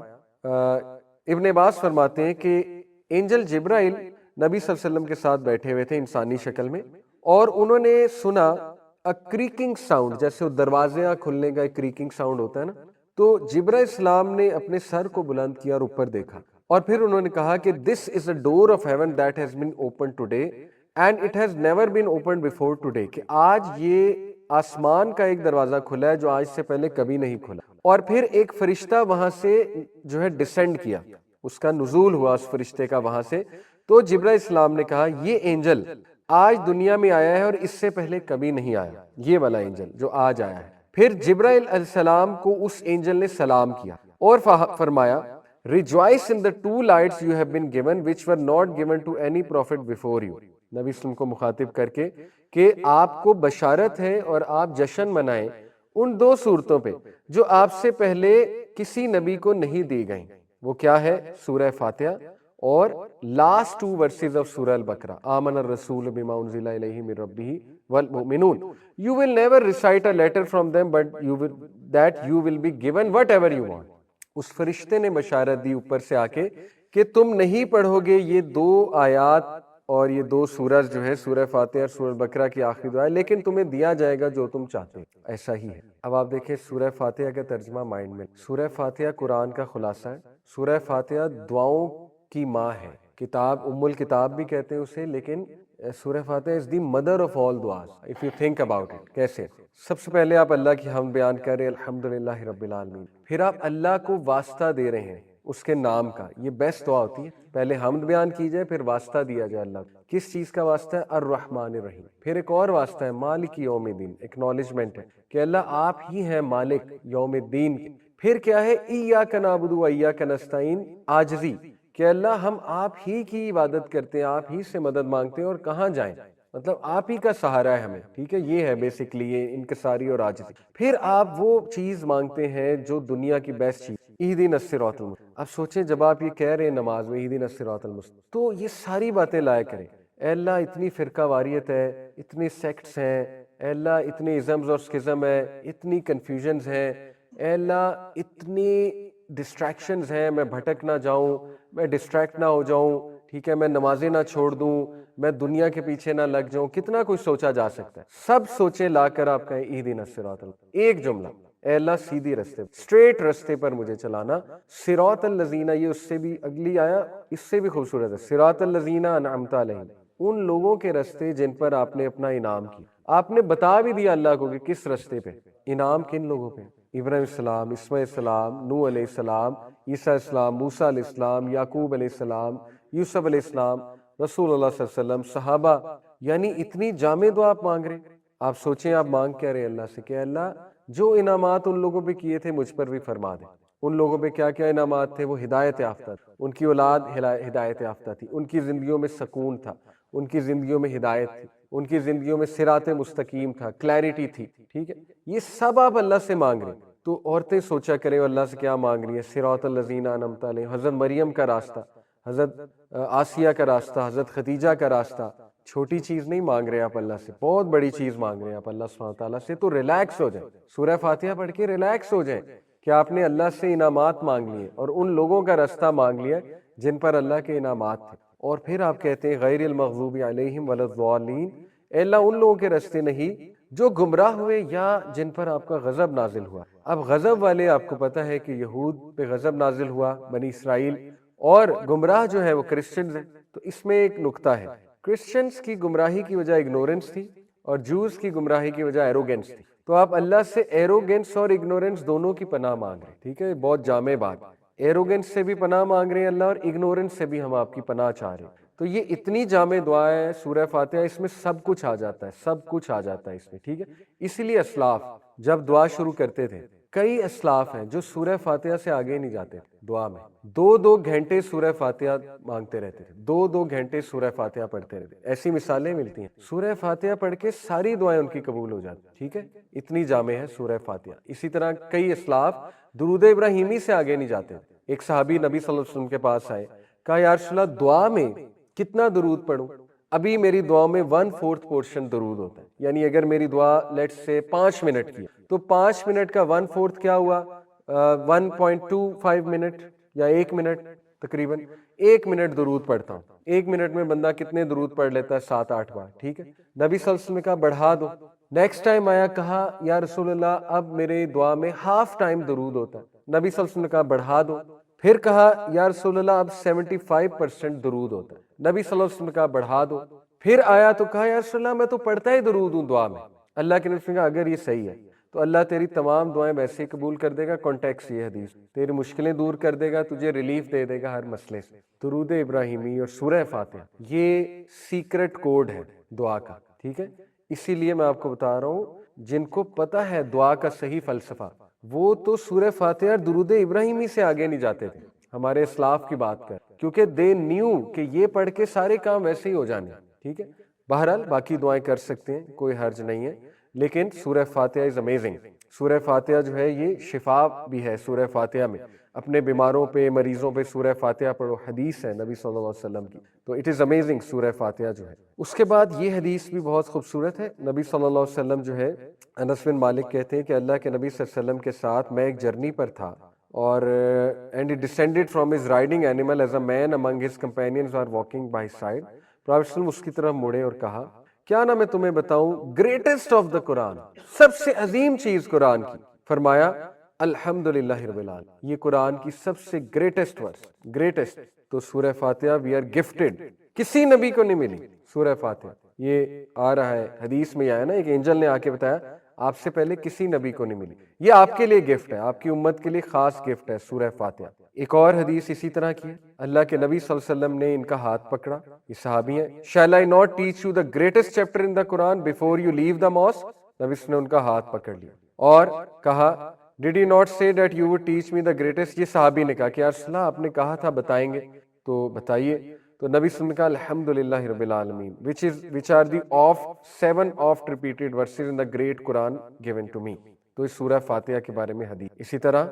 ابن عباس فرماتے ہیں کہ اینجل جبرائیل نبی صلی اللہ علیہ وسلم کے ساتھ بیٹھے ہوئے تھے انسانی شکل میں، اور انہوں نے سنا کریکنگ ساؤنڈ، جیسے دروازے کھلنے کا ایک کریکنگ ساؤنڈ ہوتا ہے نا. تو جبرائیل السلام نے اپنے سر کو بلند کیا اور اوپر دیکھا، اور پھر انہوں نے کہا کہ this is a door of heaven that has been open today and it has never been open before today, کہ آج یہ آسمان کا ایک دروازہ کھلا ہے جو آج سے پہلے کبھی نہیں کھلا. اور پھر ایک فرشتہ وہاں سے جو ہے ڈسینڈ کیا، اس کا نزول ہوا اس فرشتے کا وہاں سے. تو جبرائیل السلام نے کہا یہ اینجل آج دنیا میں آیا ہے اور اس سے پہلے کبھی نہیں آیا، یہ والا اینجل جو آج آیا ہے. پھر جبرائیل علیہ السلام کو اس اینجل نے سلام کیا اور فرمایا rejoice in the two lights you have been given which were not given to any prophet before you. نبی وسلم کو مخاطب کر کے کہ آپ کو بشارت ہے اور آپ جشن منائیں ان دو صورتوں پہ جو آپ سے پہلے کسی نبی کو نہیں دی گئیں. وہ کیا ہے؟ سورہ فاتحہ اور لاسٹ ٹو ورسز آف سورہ البقرہ، آمن الرسول بما انزل الیہ من ربہ والمؤمنون. You will never recite a letter from them but you will be given whatever you want. اس فرشتے نے بشارت دی اوپر سے آ کے کہ تم نہیں پڑھو گے یہ دو آیات اور یہ دو سورج جو ہے سورہ فاتحہ اور سورہ البقرہ کی آخری دعا ہے، لیکن تمہیں دیا جائے گا جو تم چاہتے ہو. ایسا ہی ہے. اب آپ دیکھیں سورہ فاتحہ کا ترجمہ مائنڈ میں. سورہ فاتحہ قرآن کا خلاصہ ہے. سورہ فاتحہ دعاؤں کی ماں ہے، کتاب ام الکتاب بھی کہتے ہیں اسے، لیکن سورہ فاتحہ is the mother of all دعاز if you think about it. کیسے؟ سب سے پہلے آپ اللہ کی حمد بیان کر رہے ہیں الحمدللہ رب العالمین، پھر آپ اللہ کو واسطہ دے رہے ہیں اس کے نام کا. یہ بیسٹ دعا ہوتی ہے، پہلے حمد بیان کی جائے پھر واسطہ دیا جائے اللہ کو. کس چیز کا واسطہ ہے؟ الرحمن الرحیم. پھر ایک اور واسطہ ہے مالک یوم الدین، ایکنالجمنٹ ہے کہ اللہ آپ ہی ہیں مالک یوم الدین. پھر کیا ہے؟ ایاک نعبد و ایاک نستعین، عاجزی کہ اللہ ہم آپ ہی کی عبادت کرتے ہیں، آپ ہی سے مدد مانگتے ہیں اور کہاں جائیں، مطلب آپ ہی کا سہارا ہے ہمیں. ٹھیک ہے، یہ ہے بیسکلی یہ انکساری اور عاجزی. پھر آپ وہ چیز مانگتے ہیں جو دنیا کی بیسٹ چیز، اہدنا الصراط المستقیم. اب سوچیں جب آپ یہ کہہ رہے ہیں نماز میں اہدنا الصراط المستقیم، تو یہ ساری باتیں لایا کریں. اے اللہ اتنی فرقہ واریت ہے، اتنے سیکٹس ہیں، اے اللہ اتنے ازمز اور سکزم ہے، اتنی کنفیوژنز ہیں، اے اللہ اتنی ڈسٹریکشنز ہیں، میں بھٹک نہ جاؤں، میں ڈسٹریکٹ نہ ہو جاؤں، ٹھیک ہے، میں نمازیں نہ چھوڑ دوں، میں دنیا کے پیچھے نہ لگ جاؤں. کتنا کچھ سوچا جا سکتا ہے. سب سوچے لا کر آپ کہیں اہدنا الصراط المستقیم، ایک جملہ، اے اللہ سیدھی رستے، اسٹریٹ رستے پر مجھے چلانا. صراط الذین، یہ اس سے بھی اگلی آیا اس سے بھی خوبصورت ہے، صراط الذین انعمت علیہم، ان لوگوں کے رستے جن پر آپ نے اپنا انعام کیا. آپ نے بتا بھی دیا اللہ کو کہ کس رستے پہ انعام کن لوگوں پہ، ابراہیم السلام، اسماعیل السلام، نوح علیہ السلام، عیسیٰ السلام، موسیٰ علیہ السلام، یعقوب علیہ السلام، یوسف علیہ السلام، رسول اللہ صلی اللہ علیہ وسلم، صحابہ. یعنی اتنی جامع دعا آپ مانگ رہے ہیں. آپ سوچیں آپ مانگ کیا رہے اللہ سے کہ اللہ جو انعامات ان لوگوں پہ کیے تھے مجھ پر بھی فرما دے. ان لوگوں پہ کیا کیا انعامات تھے؟ وہ ہدایت یافتہ، ان کی اولاد ہدایت یافتہ تھی، ان کی زندگیوں میں سکون تھا، ان کی زندگیوں میں ہدایت تھی، ان کی زندگیوں میں صراط مستقیم تھا، کلیرٹی تھی. ٹھیک ہے، یہ سب آپ اللہ سے مانگ رہے ہیں. تو عورتیں سوچا کریں اللہ سے کیا مانگ رہی ہیں، صراط الذین انعمت علیہم، حضرت مریم کا راستہ، حضرت آسیہ کا راستہ، حضرت خدیجہ کا راستہ. چھوٹی چیز نہیں مانگ رہے آپ اللہ سے، بہت بڑی چیز مانگ رہے ہیں آپ اللہ سبحانہ تعالیٰ سے. تو ریلیکس ہو جائیں، سورہ فاتحہ پڑھ کے ریلیکس ہو جائیں کہ آپ نے اللہ سے انعامات مانگ لیے اور ان لوگوں کا راستہ مانگ لیا جن پر اللہ کے انعامات تھے. اور پھر آپ کہتے ہیں غیر المغضوب علیہم ولا الضالین، اے اللہ ان لوگوں کے راستے نہیں جو گمراہ ہوئے یا جن پر آپ کا غضب نازل ہوا. اب غضب والے آپ کو پتہ ہے کہ یہود پہ غضب نازل ہوا، بنی اسرائیل، اور گمراہ جو ہے وہ کرسچنز ہیں. تو اس میں ایک نقطہ ہے، کرسچنز کی گمراہی کی وجہ اگنورنس تھی اور جوز کی گمراہی کی وجہ ایروگینس تھی، تو آپ اللہ سے ایروگینس اور اگنورنس دونوں کی پناہ مانگ رہے ہیں، ٹھیک ہے، بہت جامع بات، ایروگینس سے بھی پناہ مانگ رہے ہیں اللہ، اور اگنورنس سے بھی ہم آپ کی پناہ چاہ رہے ہیں۔ تو یہ اتنی جامع دعا ہے سورہ فاتحہ، اس میں سب کچھ آ جاتا ہے، سب کچھ آ جاتا ہے اس میں، ٹھیک ہے۔ اسی لیے اسلاف جب دعا شروع کرتے تھے، کئی اسلاف ہیں جو سورہ فاتحہ سے آگے نہیں جاتے دعا میں، 2-2 گھنٹے سورہ فاتحہ مانگتے رہتے تھے، 2-2 گھنٹے سورہ فاتحہ پڑھتے رہتے، ایسی مثالیں ملتی ہیں، سورہ فاتحہ پڑھ کے ساری دعائیں ان کی قبول ہو جاتی، ٹھیک ہے، اتنی جامع ہے سورہ فاتحہ۔ اسی طرح کئی اسلاف درود ابراہیمی سے آگے نہیں جاتے۔ ایک صحابی نبی صلی اللہ علیہ وسلم کے پاس آئے، کہا یا رسول اللہ دعا میں کتنا درود پڑھوں؟ ابھی میری دعا میں 1/4 پورشن درود ہوتا ہے، یعنی اگر میری دعا لیٹ سے 5 منٹ کی تو 5 منٹ کا 1/4 کیا ہوا؟ 1.25 منٹ یا 1 منٹ، تقریباً 1 منٹ درود پڑھتا ہوں۔ 1 منٹ میں بندہ کتنے درود پڑھ لیتا ہے؟ 7-8 بار، ٹھیک ہے۔ نبی صلی اللہ علیہ وسلم نے کہا بڑھا دو۔ نیکسٹ ٹائم آیا، کہا یا رسول اللہ اب میرے دعا میں ہاف ٹائم درود ہوتا ہے۔ نبی صلی اللہ علیہ وسلم نے کہا بڑھا دو۔ پھر کہا یا رسول اللہ اب 75% درود ہوتا ہے۔ نبی صلی اللہ علیہ وسلم نے کہا بڑھا دو۔ پھر آیا تو کہا یا رسول اللہ میں تو پڑھتا ہی درود ہوں دعا میں۔ اللہ کے نبی نے کہا اگر یہ صحیح ہے تو اللہ تیری تمام دعائیں ویسے ہی قبول کر دے گا، کانٹیکس یہ حدیث، تیری مشکلیں دور کر دے گا، تجھے ریلیف دے دے گا ہر مسئلے سے۔ درود ابراہیمی اور سورہ فاتحہ یہ سیکرٹ کوڈ ہے دعا کا، ٹھیک ہے۔ اسی لیے میں آپ کو بتا رہا ہوں، جن کو پتہ ہے دعا کا صحیح فلسفہ، وہ تو سورہ فاتحہ اور درود ابراہیمی سے آگے نہیں جاتے تھے، ہمارے اسلاف کی بات کر، کیونکہ دے نیو کہ یہ پڑھ کے سارے کام ویسے ہی ہو جانے، ٹھیک ہے۔ بہرحال باقی دعائیں کر سکتے ہیں، کوئی حرج نہیں ہے، لیکن سورہ فاتحہ از امیزنگ۔ سورہ فاتحہ جو ہے یہ شفا بھی ہے سورہ فاتحہ میں، اپنے بیماروں پہ، مریضوں پہ سورہ فاتحہ پڑھو، حدیث ہے نبی صلی اللہ علیہ وسلم کی، تو اٹ از امیزنگ سورہ فاتحہ جو ہے۔ اس کے بعد یہ حدیث بھی بہت خوبصورت ہے، نبی صلی اللہ علیہ وسلم جو ہے، انس بن مالک کہتے ہیں کہ اللہ کے نبی صلی اللہ علیہ وسلم کے ساتھ میں ایک جرنی پر تھا، اور and he descended from his riding animal as a man among his companions are walking by his side۔ Prophet صلی اللہ علیہ وسلم اس کی طرف مڑے اور کہا کیا نہ میں تمہیں بتاؤں گریٹسٹ آف دا قرآن، سب سے عظیم چیز قرآن کی؟ فرمایا الحمدللہ رب العالمین، یہ قرآن کی سب سے گریٹسٹ ورس، گریٹسٹ۔ تو سورہ فاتحہ وی آر گفٹڈ، کسی نبی کو نہیں ملی سورہ فاتحہ، یہ آ رہا ہے حدیث میں، آیا نا، ایک اینجل نے آ کے بتایا آپ سے پہلے کسی نبی کو نہیں ملی، یہ آپ کے لیے گفٹ ہے، آپ کی امت کے لیے خاص گفٹ ہے سورہ فاتحہ۔ ایک اور حدیث اسی طرح کی ہے، اللہ کے نبی صلی اللہ علیہ وسلم نے ان کا ہاتھ پکڑا، یہ صحابی ہیں، shall I not teach you the greatest chapter in the Quran before you leave the mosque؟ نبی نے ان کا ہاتھ پکڑ لیا اور کہا did you not say that you would teach me the greatest؟ یہ صحابی نے کہا کہ یا رسول اللہ آپ نے کہا تھا بتائیں گے، تو بتائیے۔ تو نبی صلی اللہ علیہ وسلم نے کہا الحمدللہ رب العالمین which are the of 7 oft repeated verses in the great Quran given to me۔ تو اس سورہ فاتحہ کے بارے میں حدیث۔ اسی طرح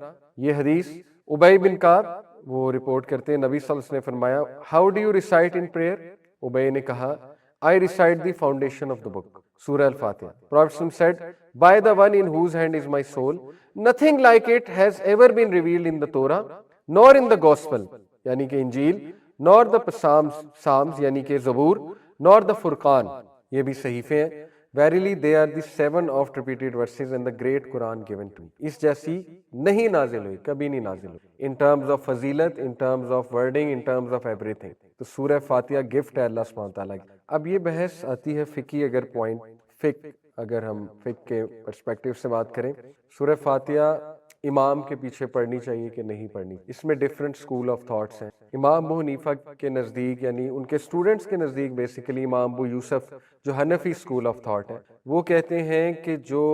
یہ حدیث ابی بن کعب وہ رپورٹ کرتے ہیں، نبی صلی اللہ علیہ وسلم نے فرمایا how do you recite in prayer؟ ابی نے کہا I recite the foundation of the book، سورہ الفاتحہ۔ Prophet said by the one in whose hand is my soul nothing like it has ever been revealed in the Torah nor in the gospel، یعنی کہ انجیل، nor the Psalms یعنی کہ زبور، nor the فرقان، یہ بھی صحیفے ہیں، verily they are the 7 oft repeated verses in the great Quran given to me، اس جیسی نہیں نازل ہوئی، کبھی نہیں نازل ہوئی، in terms of فضیلت، in terms of wording، in terms of everything۔ تو سورہ فاتحہ گفٹ ہے اللہ سبحانہ تعالیٰ کی۔ اب یہ بحث آتی ہے فقہی، اگر پوائنٹ فقہ، اگر ہم فقہ کے پرسپیکٹیو سے بات کریں، سورہ فاتحہ امام کے پیچھے پڑھنی چاہیے کہ نہیں پڑھنی، اس میں ڈیفرنٹ اسکول آف تھاٹس ہیں۔ امام ابو حنیفہ کے نزدیک، یعنی ان کے اسٹوڈنٹس کے نزدیک بیسیکلی امام ابو یوسف جو حنفی اسکول آف تھاٹ ہے، وہ کہتے ہیں کہ جو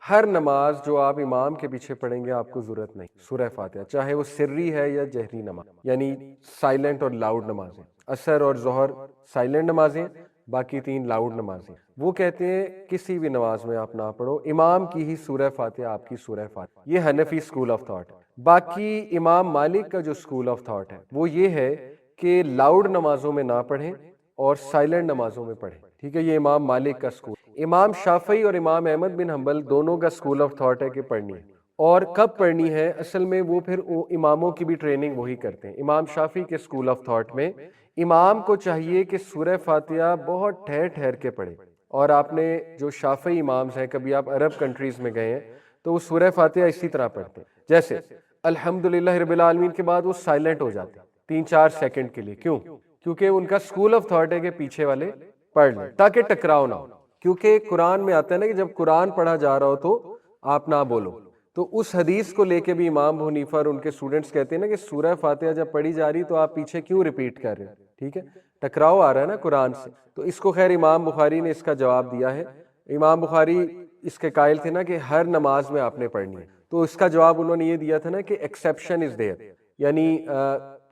ہر نماز جو آپ امام کے پیچھے پڑھیں گے آپ کو ضرورت نہیں سورہ فاتحہ، چاہے وہ سری ہے یا جہری نماز، یعنی سائلنٹ اور لاؤڈ نمازیں، عصر اور ظہر سائلنٹ نمازیں، باقی 3 لاؤڈ نمازیں۔ وہ کہتے ہیں کسی بھی نماز میں آپ نہ پڑھو، امام کی ہی سورہ فاتحہ آپ کی سورہ فاتحہ، یہ حنفی اسکول آف تھاٹ ہے۔ باقی امام مالک کا جو اسکول آف تھاٹ ہے وہ یہ ہے کہ لاؤڈ نمازوں میں نہ پڑھیں اور سائلنٹ نمازوں میں پڑھیں، ٹھیک ہے، یہ امام مالک کا اسکول۔ امام شافعی اور امام احمد بن حنبل دونوں کا اسکول آف تھاٹ ہے کہ پڑھنی ہے، اور کب پڑھنی ہے اصل میں وہ پھر اماموں کی بھی ٹریننگ وہی کرتے ہیں۔ امام شافعی کے اسکول آف تھاٹ میں امام کو چاہیے کہ سورہ فاتحہ بہت ٹھہر ٹھہر کے پڑھے، اور آپ نے جو شافعی امامز ہیں، کبھی آپ عرب کنٹریز میں گئے ہیں تو وہ سورہ فاتحہ اسی طرح پڑھتے ہیں، جیسے الحمدللہ رب العالمین کے بعد وہ سائلنٹ ہو جاتے ہیں 3-4 سیکنڈ کے لیے، کیوں؟ کیونکہ ان کا اسکول آف تھاٹ ہے کہ پیچھے والے پڑھ لیں تاکہ ٹکراؤ نہ ہو. کیونکہ قرآن میں آتا ہے نا کہ جب قرآن پڑھا جا رہا ہو تو آپ نہ بولو. تو اس حدیث کو لے کے بھی امام ابو حنیفہ اور ان کے اسٹوڈنٹس کہتے ہیں نا کہ سورہ فاتحہ جب پڑھی جا رہی تو آپ پیچھے کیوں ریپیٹ کر رہے ہیں. ٹھیک ہے, ٹکراؤ آ رہا ہے نا قرآن سے. تو اس کو خیر امام بخاری نے اس کا جواب دیا ہے. امام بخاری اس کے قائل تھے نا کہ ہر نماز میں آپ نے پڑھنی ہے. تو اس کا جواب انہوں نے یہ دیا تھا نا کہ ایکسیپشن از دیئر, یعنی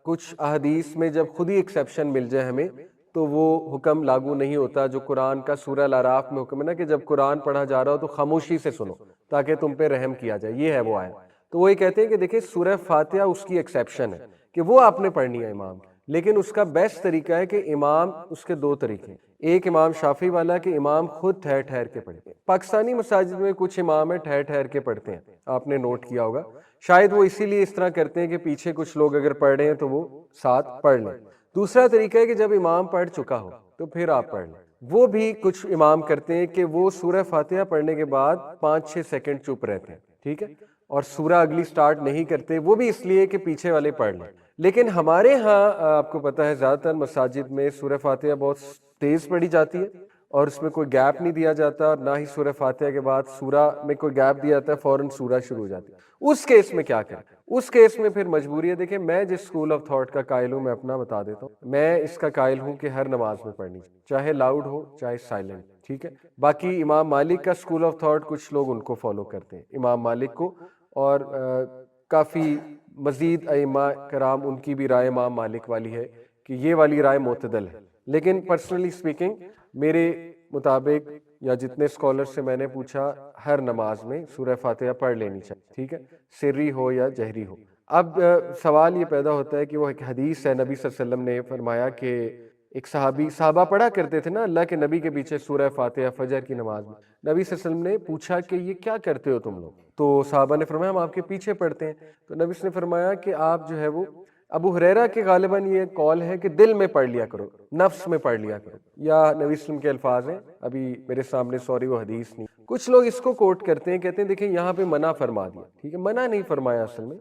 کچھ احادیث میں جب خود ہی ایکسیپشن مل جائے ہمیں تو وہ حکم لاگو نہیں ہوتا. جو قرآن کا سورہ الاعراف میں حکم ہے نا کہ جب قرآن پڑھا جا رہا ہو تو خاموشی سے سنو تاکہ تم پہ رحم کیا جائے, یہ ہے وہ آیت. تو وہ یہ کہتے ہیں کہ دیکھیں سورہ فاتحہ اس کی ایکسیپشن ہے کہ وہ آپ نے پڑھنی ہے امام, لیکن اس کا بیسٹ طریقہ ہے کہ امام, اس کے دو طریقے, ایک امام شافعی والا کہ امام خود ٹھہر ٹھہر کے پڑھے. پاکستانی مساجد میں کچھ امام ہیں ٹھہر ٹھہر کے پڑھتے ہیں, آپ نے نوٹ کیا ہوگا, شاید وہ اسی لیے اس طرح کرتے ہیں کہ پیچھے کچھ لوگ اگر پڑھ رہے ہیں تو وہ ساتھ پڑھ لیں. دوسرا طریقہ ہے کہ جب امام پڑھ چکا ہو تو پھر آپ پڑھ لیں. وہ بھی کچھ امام کرتے ہیں کہ وہ سورہ فاتحہ پڑھنے کے بعد 5-6 سیکنڈ چپ رہتے ہیں, ٹھیک ہے, اور سورہ اگلی سٹارٹ نہیں کرتے, وہ بھی اس لیے کہ پیچھے والے پڑھ لیں. لیکن ہمارے ہاں آپ کو پتہ ہے زیادہ تر مساجد میں سورہ فاتحہ بہت تیز پڑھی جاتی ہے اور اس میں کوئی گیپ نہیں دیا جاتا, اور نہ ہی سورہ فاتحہ کے بعد سورہ میں کوئی گیپ دیا جاتا ہے, فوراً سورہ شروع ہو جاتی ہے. اس کیس میں کیا کریں؟ اس کیس میں پھر مجبوری ہے. دیکھیں میں جس اسکول آف تھاٹ کا قائل ہوں میں اپنا بتا دیتا ہوں. میں اس کا قائل ہوں کہ ہر نماز میں پڑھنی چاہے لاؤڈ ہو چاہے سائلنٹ, ٹھیک ہے. باقی امام مالک کا اسکول آف تھاٹ کچھ لوگ ان کو فالو کرتے ہیں, امام مالک کو, اور کافی مزید ائمہ کرام ان کی بھی رائے امام مالک والی ہے کہ یہ والی رائے معتدل ہے. لیکن پرسنلی سپیکنگ میرے مطابق یا جتنے اسکالر سے میں نے پوچھا ہر نماز میں سورہ فاتحہ پڑھ لینی چاہیے, ٹھیک ہے, سری ہو یا جہری ہو. اب سوال یہ پیدا ہوتا ہے کہ وہ ایک حدیث ہے, نبی صلی اللہ علیہ وسلم نے فرمایا کہ ایک صحابہ پڑھا کرتے تھے نا اللہ کے نبی کے پیچھے سورہ فاتحہ فجر کی نماز میں. نبی صلی اللہ علیہ وسلم نے پوچھا کہ یہ کیا کرتے ہو تم لوگ؟ تو صحابہ نے فرمایا ہم آپ کے پیچھے پڑھتے ہیں. تو نبی صلی اللہ علیہ وسلم نے فرمایا کہ آپ جو ہے وہ ابو ہریرہ کے غالباً یہ قول ہے کہ دل میں پڑھ لیا کرو, نفس میں پڑھ لیا کرو, یا نبی صلی اللہ علیہ وسلم کے الفاظ ہیں ابھی میرے سامنے, سوری وہ حدیث نہیں. کچھ لوگ اس کو کوٹ کرتے ہیں, کہتے ہیں دیکھیں یہاں پہ منع فرما دیا, ٹھیک ہے, منع نہیں فرمایا اصل میں.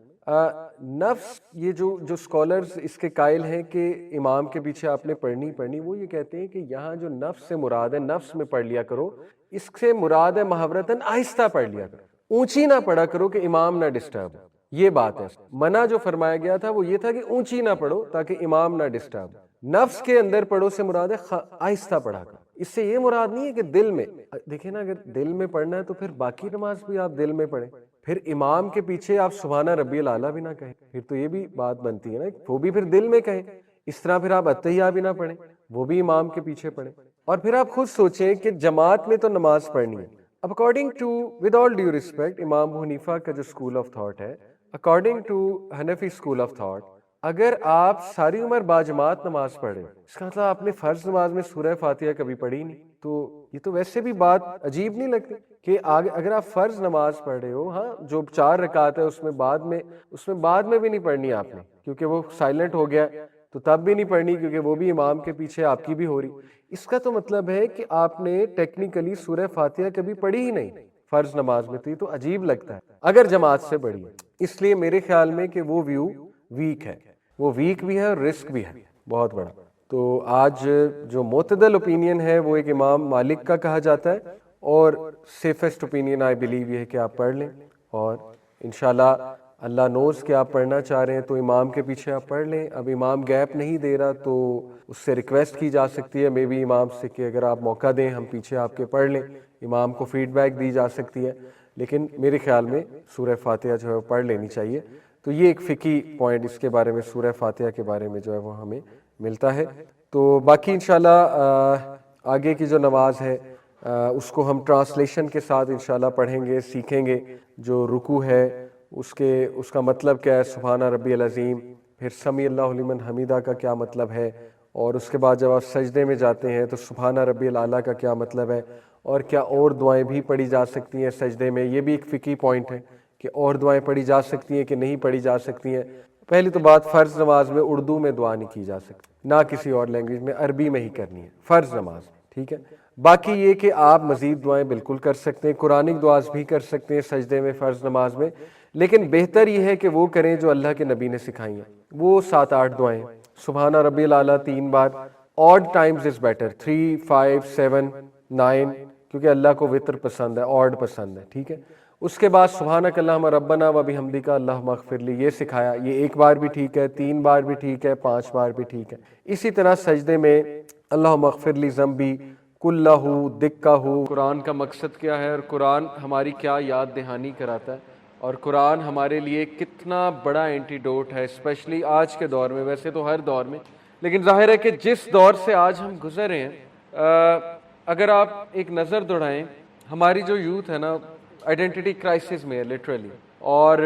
نفس, یہ جو اسکالرز اس کے قائل ہیں کہ امام کے پیچھے آپ نے پڑھنی, وہ یہ کہتے ہیں کہ یہاں جو نفس سے مراد ہے نفس میں پڑھ لیا کرو, اس سے مراد ہے محاورتاً آہستہ پڑھ لیا کرو, اونچی نہ پڑھا کرو کہ امام نہ ڈسٹرب ہو. یہ بات ہے. منع جو فرمایا گیا تھا وہ یہ تھا کہ اونچی نہ پڑھو تاکہ امام نہ ڈسٹرب. نفس کے اندر پڑھو سے مراد ہے آہستہ پڑھا کرو. اس سے یہ مراد نہیں ہے کہ دل میں, دیکھیں نا اگر دل میں پڑھنا ہے تو پھر باقی نماز بھی آپ دل میں پڑھیں, پھر امام کے پیچھے آپ سبحان ربی الاعلیٰ بھی نہ کہیں, پھر تو یہ بھی بات بنتی ہے نا, وہ بھی پھر دل میں کہیں. اس طرح پھر آپ اتحیہ بھی نہ پڑھیں, وہ بھی امام کے پیچھے پڑھیں. اور پھر آپ خود سوچیں کہ جماعت میں تو نماز پڑھنی ہے. According to, with all due respect, امام ابو حنیفہ کا جو اسکول آف تھاٹ ہے, according to Hanafi school of thought, اگر آپ ساری عمر باجماعت نماز پڑھیں, اس کا مطلب آپ نے فرض نماز میں سورہ فاتحہ کبھی پڑھی نہیں, تو یہ تو ویسے بھی بات عجیب نہیں لگتی کہ اگر آپ فرض نماز پڑھ رہے ہو, ہاں جو 4 رکعت ہے اس میں بعد میں بھی نہیں پڑھنی آپ نے کیونکہ وہ سائلنٹ ہو گیا, تو تب بھی نہیں پڑھنی کیونکہ وہ بھی امام کے پیچھے آپ کی بھی ہو رہی. اس کا تو مطلب ہے کہ آپ نے ٹیکنیکلی سورہ فاتحہ کبھی پڑھی ہی نہیں فرض نماز میں, تو یہ تو عجیب لگتا ہے اگر جماعت سے پڑھی ہے. اس لیے میرے خیال میں کہ وہ ویو ویک ہے, وہ ویک بھی ہے اور رسک بھی ہے بہت بڑا. تو آج جو معتدل اوپینین ہے وہ ایک امام مالک کا کہا جاتا ہے, اور سیفسٹ اوپینین آئی بلیو یہ ہے کہ آپ پڑھ لیں, اور انشاءاللہ اللہ نوز کہ آپ پڑھنا چاہ رہے ہیں تو امام کے پیچھے آپ پڑھ لیں. اب امام گیپ نہیں دے رہا تو اس سے ریکویسٹ کی جا سکتی ہے مے بی امام سے کہ اگر آپ موقع دیں ہم پیچھے آپ کے پڑھ لیں, امام کو فیڈ بیک دی جا سکتی ہے. لیکن میرے خیال میں سورہ فاتحہ جو ہے وہ پڑھ لینی چاہیے. تو یہ ایک فقہی پوائنٹ اس کے بارے میں, سورہ فاتحہ کے بارے میں جو ہے وہ ہمیں ملتا ہے. تو باقی انشاءاللہ آگے کی جو نماز ہے اس کو ہم ٹرانسلیشن کے ساتھ انشاءاللہ پڑھیں گے, سیکھیں گے. جو رکوع ہے اس کا مطلب کیا ہے, سبحان ربی العظیم, پھر سمیع اللہ لمن حمیدہ کا کیا مطلب ہے, اور اس کے بعد جب آپ سجدے میں جاتے ہیں تو سبحان ربی الاعلیٰ کا کیا مطلب ہے, اور کیا اور دعائیں بھی پڑھی جا سکتی ہیں سجدے میں. یہ بھی ایک فقہی پوائنٹ ہے کہ اور دعائیں پڑھی جا سکتی ہیں کہ نہیں پڑھی جا سکتی ہیں. پہلی تو بات, فرض نماز میں اردو میں دعا نہیں کی جا سکتی, نہ کسی اور لینگویج میں, عربی میں ہی کرنی ہے فرض نماز, ٹھیک ہے. باقی یہ کہ آپ مزید دعائیں بالکل کر سکتے ہیں, قرآنک دعاز بھی کر سکتے ہیں سجدے میں فرض نماز میں, لیکن بہتر یہ ہے کہ وہ کریں جو اللہ کے نبی نے سکھائی ہیں. وہ 7-8 دعائیں سبحان ربی الاعلیٰ 3 بار. آڈ ٹائمز از بیٹر, 3, 5, 7, 9, کیونکہ اللہ کو وطر پسند ہے, آڈ پسند ہے, ٹھیک ہے. اس کے بعد سبحانک اللہم ربنا و بحمدک اللہم اغفر لی, یہ سکھایا. یہ 1 بار بھی ٹھیک ہے, 3 بار بھی ٹھیک ہے, 5 بار بھی ٹھیک ہے. اسی طرح سجدے میں اللہم اغفر لی ذنبی کلہ دکہ. قرآن کا مقصد کیا ہے اور قرآن ہماری کیا یاد دہانی کراتا ہے, اور قرآن ہمارے لیے کتنا بڑا اینٹیڈوٹ ہے, اسپیشلی آج کے دور میں, ویسے تو ہر دور میں, لیکن ظاہر ہے کہ جس دور سے آج ہم گزر رہے ہیں, اگر آپ ایک نظر دوڑائیں, ہماری جو یوتھ ہے نا آئیڈینٹی کرائسس میں ہے لٹرلی, اور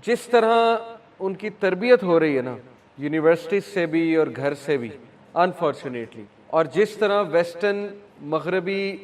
جس طرح ان کی تربیت ہو رہی ہے نا یونیورسٹیز سے بھی اور گھر سے بھی انفارچونیٹلی, اور جس طرح ویسٹرن مغربی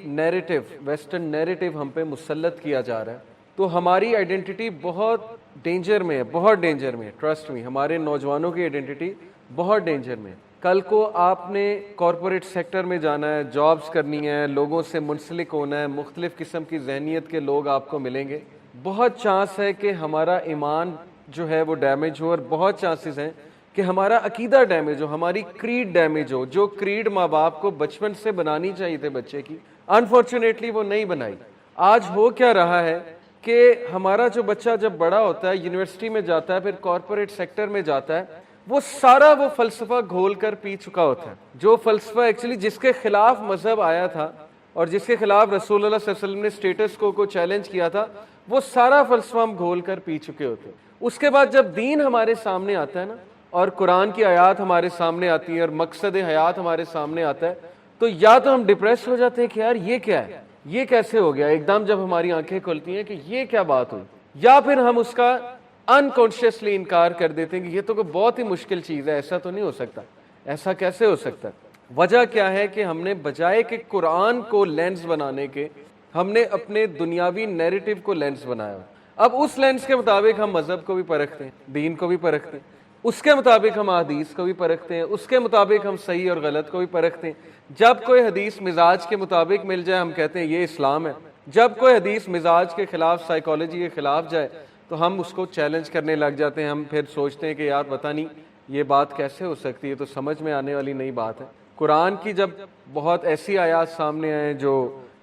ویسٹرن نیریٹو ہم پہ مسلط کیا جا رہا ہے, تو ہماری آئیڈینٹی بہت ڈینجر میں ہے, بہت ڈینجر میں ہے. ٹرسٹ می, ہمارے نوجوانوں کی آئیڈینٹی بہت ڈینجر میں ہے. کل کو آپ نے کارپوریٹ سیکٹر میں جانا ہے, جابز کرنی ہے, لوگوں سے منسلک ہونا ہے, مختلف قسم کی ذہنیت کے لوگ آپ کو ملیں گے. بہت چانس ہے کہ ہمارا ایمان جو ہے وہ ڈیمیج ہو, اور بہت چانسز ہیں کہ ہمارا عقیدہ ڈیمیج ہو, ہماری کریڈ ڈیمیج ہو. جو کریڈ ماں باپ کو بچپن سے بنانی چاہیے تھے بچے کی, انفارچونیٹلی وہ نہیں بنائی. آج ہو کیا رہا ہے کہ ہمارا جو بچہ جب بڑا ہوتا ہے, یونیورسٹی میں جاتا ہے, پھر کارپوریٹ سیکٹر میں جاتا ہے, وہ سارا وہ فلسفہ گھول کر پی چکا ہوتا ہے. جو فلسفہ ایکچولی جس کے خلاف مذہب آیا تھا اور جس کے خلاف رسول اللہ صلی اللہ علیہ وسلم نے اسٹیٹس کو چیلنج کیا تھا, وہ سارا فلسفہ ہم گھول کر پی چکے ہوتے ہیں. اس کے بعد جب دین ہمارے سامنے آتا ہے نا, اور قرآن کی آیات ہمارے سامنے آتی ہے, اور مقصد حیات ہمارے سامنے آتا ہے, تو یا تو ہم ڈپریس ہو جاتے ہیں کہ یار یہ کیا ہے, یہ کیسے ہو گیا ایک دم, جب ہماری آنکھیں کھلتی ہیں کہ یہ کیا بات ہوئی, یا پھر ہم اس کا انکانشیسلی انکار کر دیتے ہیں کہ یہ تو کوئی بہت ہی مشکل چیز ہے, ایسا تو نہیں ہو سکتا, ایسا کیسے ہو سکتا ہے. وجہ کیا ہے کہ ہم نے بجائے کہ قرآن کو لینس بنانے کے, ہم نے اپنے دنیاوی نیریٹو کو لینس بنایا. اب اس لینس کے مطابق ہم مذہب کو بھی پرکھتے ہیں, دین کو بھی پرکھتے ہیں, اس کے مطابق ہم حدیث کو بھی پرکھتے ہیں, اس کے مطابق ہم صحیح اور غلط کو بھی پرکھتے ہیں. جب کوئی حدیث مزاج کے مطابق مل جائے, ہم کہتے ہیں یہ اسلام ہے. جب کوئی حدیث مزاج کے خلاف, سائیکالوجی کے خلاف جائے, تو ہم اس کو چیلنج کرنے لگ جاتے ہیں. ہم پھر سوچتے ہیں کہ یار پتہ نہیں یہ بات کیسے ہو سکتی ہے, تو سمجھ میں آنے والی نئی بات ہے. قرآن کی جب بہت ایسی آیات سامنے آئیں جو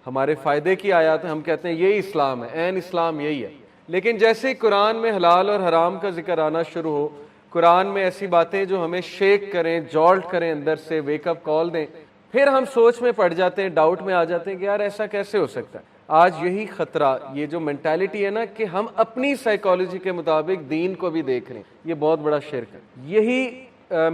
ہمارے فائدے کی آیات ہیں, ہم کہتے ہیں یہی اسلام ہے, عین اسلام یہی ہے. لیکن جیسے ہی قرآن میں حلال اور حرام کا ذکر آنا شروع ہو, قرآن میں ایسی باتیں جو ہمیں شیک کریں, جالٹ کریں, اندر سے ویک اپ کال دیں, پھر ہم سوچ میں پڑ جاتے ہیں, ڈاؤٹ میں آ جاتے ہیں کہ یار ایسا کیسے ہو سکتا ہے. آج یہی خطرہ, یہ جو مینٹالٹی ہے نا کہ ہم اپنی سائیکالوجی کے مطابق دین کو بھی دیکھ رہے ہیں, یہ بہت بڑا شرک ہے. یہی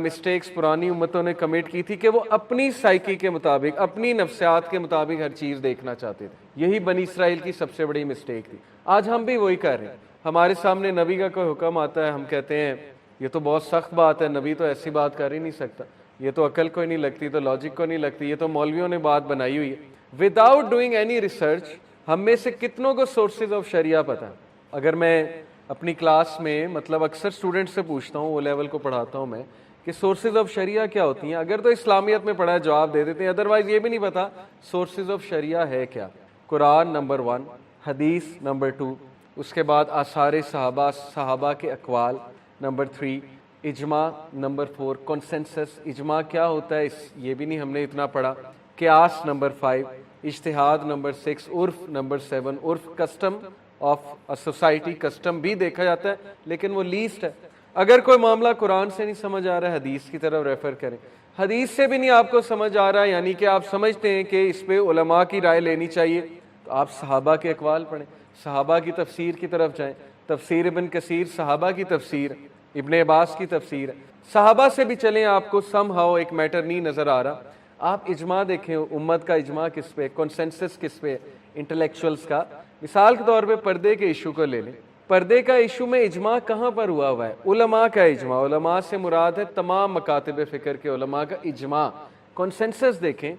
مسٹیکس پرانی امتوں نے کمٹ کی تھی کہ وہ اپنی سائیکی کے مطابق, اپنی نفسیات کے مطابق ہر چیز دیکھنا چاہتے تھے. یہی بنی اسرائیل کی سب سے بڑی مسٹیک تھی. آج ہم بھی وہی کر رہے ہیں. ہمارے سامنے نبی کا کوئی حکم آتا ہے, ہم کہتے ہیں یہ تو بہت سخت بات ہے, نبی تو ایسی بات کر ہی نہیں سکتا, یہ تو عقل کو ہی نہیں لگتی, تو لاجک کو نہیں لگتی, یہ تو مولویوں نے بات بنائی ہوئی ہے. وداؤٹ ڈوئنگ اینی ریسرچ, ہم میں سے کتنوں کو سورسز آف شریعہ پتہ ہے. اگر میں اپنی کلاس میں مطلب اکثر اسٹوڈنٹ سے پوچھتا ہوں, وہ لیول کو پڑھاتا ہوں میں, کہ سورسز آف شریعہ کیا ہوتی ہیں, اگر تو اسلامیت میں پڑھا ہے جواب دے دیتے ہیں, ادروائز یہ بھی نہیں پتا سورسز آف شریعہ ہے کیا. قرآن نمبر 1, حدیث نمبر 2, اس کے بعد آثار صحابہ کے اقوال نمبر 3, اجماع نمبر 4, کنسنسس, اجماع کیا ہوتا ہے یہ بھی نہیں ہم نے اتنا پڑھا, قیاس نمبر 5, اجتہاد نمبر 6, عرف نمبر 7, عرف کسٹم آف سوسائٹی, کسٹم بھی دیکھا جاتا ہے لیکن وہ لیسٹ ہے. اگر کوئی معاملہ قرآن سے نہیں سمجھ آ رہا ہے, حدیث کی طرف ریفر کریں. حدیث سے بھی نہیں آپ کو سمجھ آ رہا ہے, یعنی کہ آپ سمجھتے ہیں کہ اس پہ علماء کی رائے لینی چاہیے, تو آپ صحابہ کے اقوال پڑھیں, صحابہ کی تفسیر کی طرف جائیں. تفسیر ابن کثیر صحابہ کی تفسیر, ابن عباس کی تفسیر, صحابہ سے بھی چلیں, آپ کو سم ہاؤ ایک میٹر نہیں نظر آ رہا. آپ اجماع دیکھیں, امت کا اجماع کس پہ, کنسنسس کس پہ, انٹلیکچوئلس کا. مثال کے طور پہ پردے کے ایشو کو لے لیں. پردے کا ایشو میں اجماع کہاں پر ہوا ہوا ہے؟ علماء کا اجماع. علماء سے مراد ہے تمام مکاتب فکر کے علماء کا اجماع. کنسنسس دیکھیں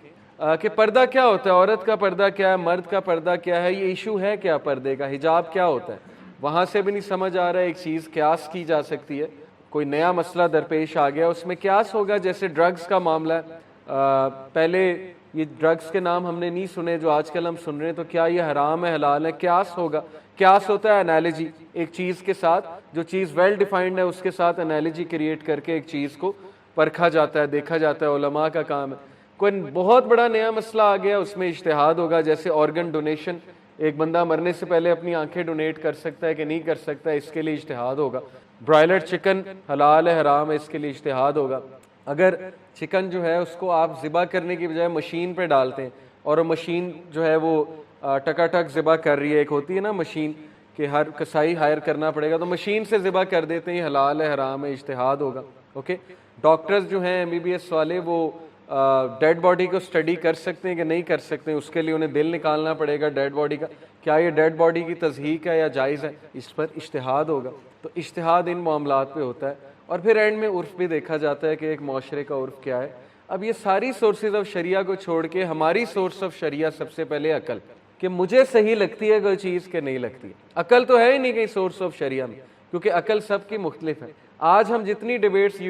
کہ پردہ کیا ہوتا ہے, عورت کا پردہ کیا ہے, مرد کا پردہ کیا ہے, یہ ایشو ہے کیا پردے کا, حجاب کیا ہوتا ہے. وہاں سے بھی نہیں سمجھ آ رہا ہے. ایک چیز قیاس کی جا سکتی ہے, کوئی نیا مسئلہ درپیش آ گیا, اس میں قیاس ہوگا. جیسے ڈرگز کا معاملہ ہے, پہلے یہ ڈرگز کے نام ہم نے نہیں سنے جو آج کل ہم سن رہے ہیں, تو کیا یہ حرام ہے حلال ہے, قیاس ہوگا. قیاس ہوتا ہے انالوجی, ایک چیز کے ساتھ جو چیز ویل ڈیفائنڈ ہے اس کے ساتھ انالوجی کریٹ کر کے ایک چیز کو پرکھا جاتا ہے, دیکھا جاتا ہے, علماء کا کام ہے. کوئی بہت بڑا نیا مسئلہ آ گیا, اس میں اجتہاد ہوگا, جیسے آرگن ڈونیشن, ایک بندہ مرنے سے پہلے اپنی آنکھیں ڈونیٹ کر سکتا ہے کہ نہیں کر سکتا ہے, اس کے لیے اجتہاد ہوگا. برائلر چکن حلال ہے حرام ہے, اس کے لیے اجتہاد ہوگا. اگر چکن جو ہے اس کو آپ ذبح کرنے کی بجائے مشین پہ ڈالتے ہیں اور وہ مشین جو ہے وہ ٹکا ٹک ذبح کر رہی ہے, ایک ہوتی ہے نا مشین کہ ہر کسائی ہائر کرنا پڑے گا, تو مشین سے ذبح کر دیتے ہیں, حلال ہے حرام ہے, اجتہاد ہوگا. اوکے, ڈاکٹرز جو ہیں MBBS والے وہ ڈیڈ باڈی کو اسٹڈی کر سکتے ہیں کہ نہیں کر سکتے ہیں, اس کے لیے انہیں دل نکالنا پڑے گا ڈیڈ باڈی کا, کیا یہ ڈیڈ باڈی کی تصحیح ہے یا جائز ہے, اس پر اجتہاد ہوگا. تو اجتہاد ان معاملات پہ ہوتا ہے. اور پھر اینڈ میں عرف بھی دیکھا جاتا ہے کہ ایک معاشرے کا عرف کیا ہے. اب یہ ساری سورسز آف شریعہ کو چھوڑ کے ہماری سورس آف شریعہ سب سے پہلے عقل, کہ مجھے صحیح لگتی ہے کوئی چیز کہ نہیں لگتی ہے. عقل تو ہے ہی نہیں کہیں سورس آف شریعہ میں, کیونکہ عقل سب کی مختلف ہے. آج ہم جتنی ڈیبیٹس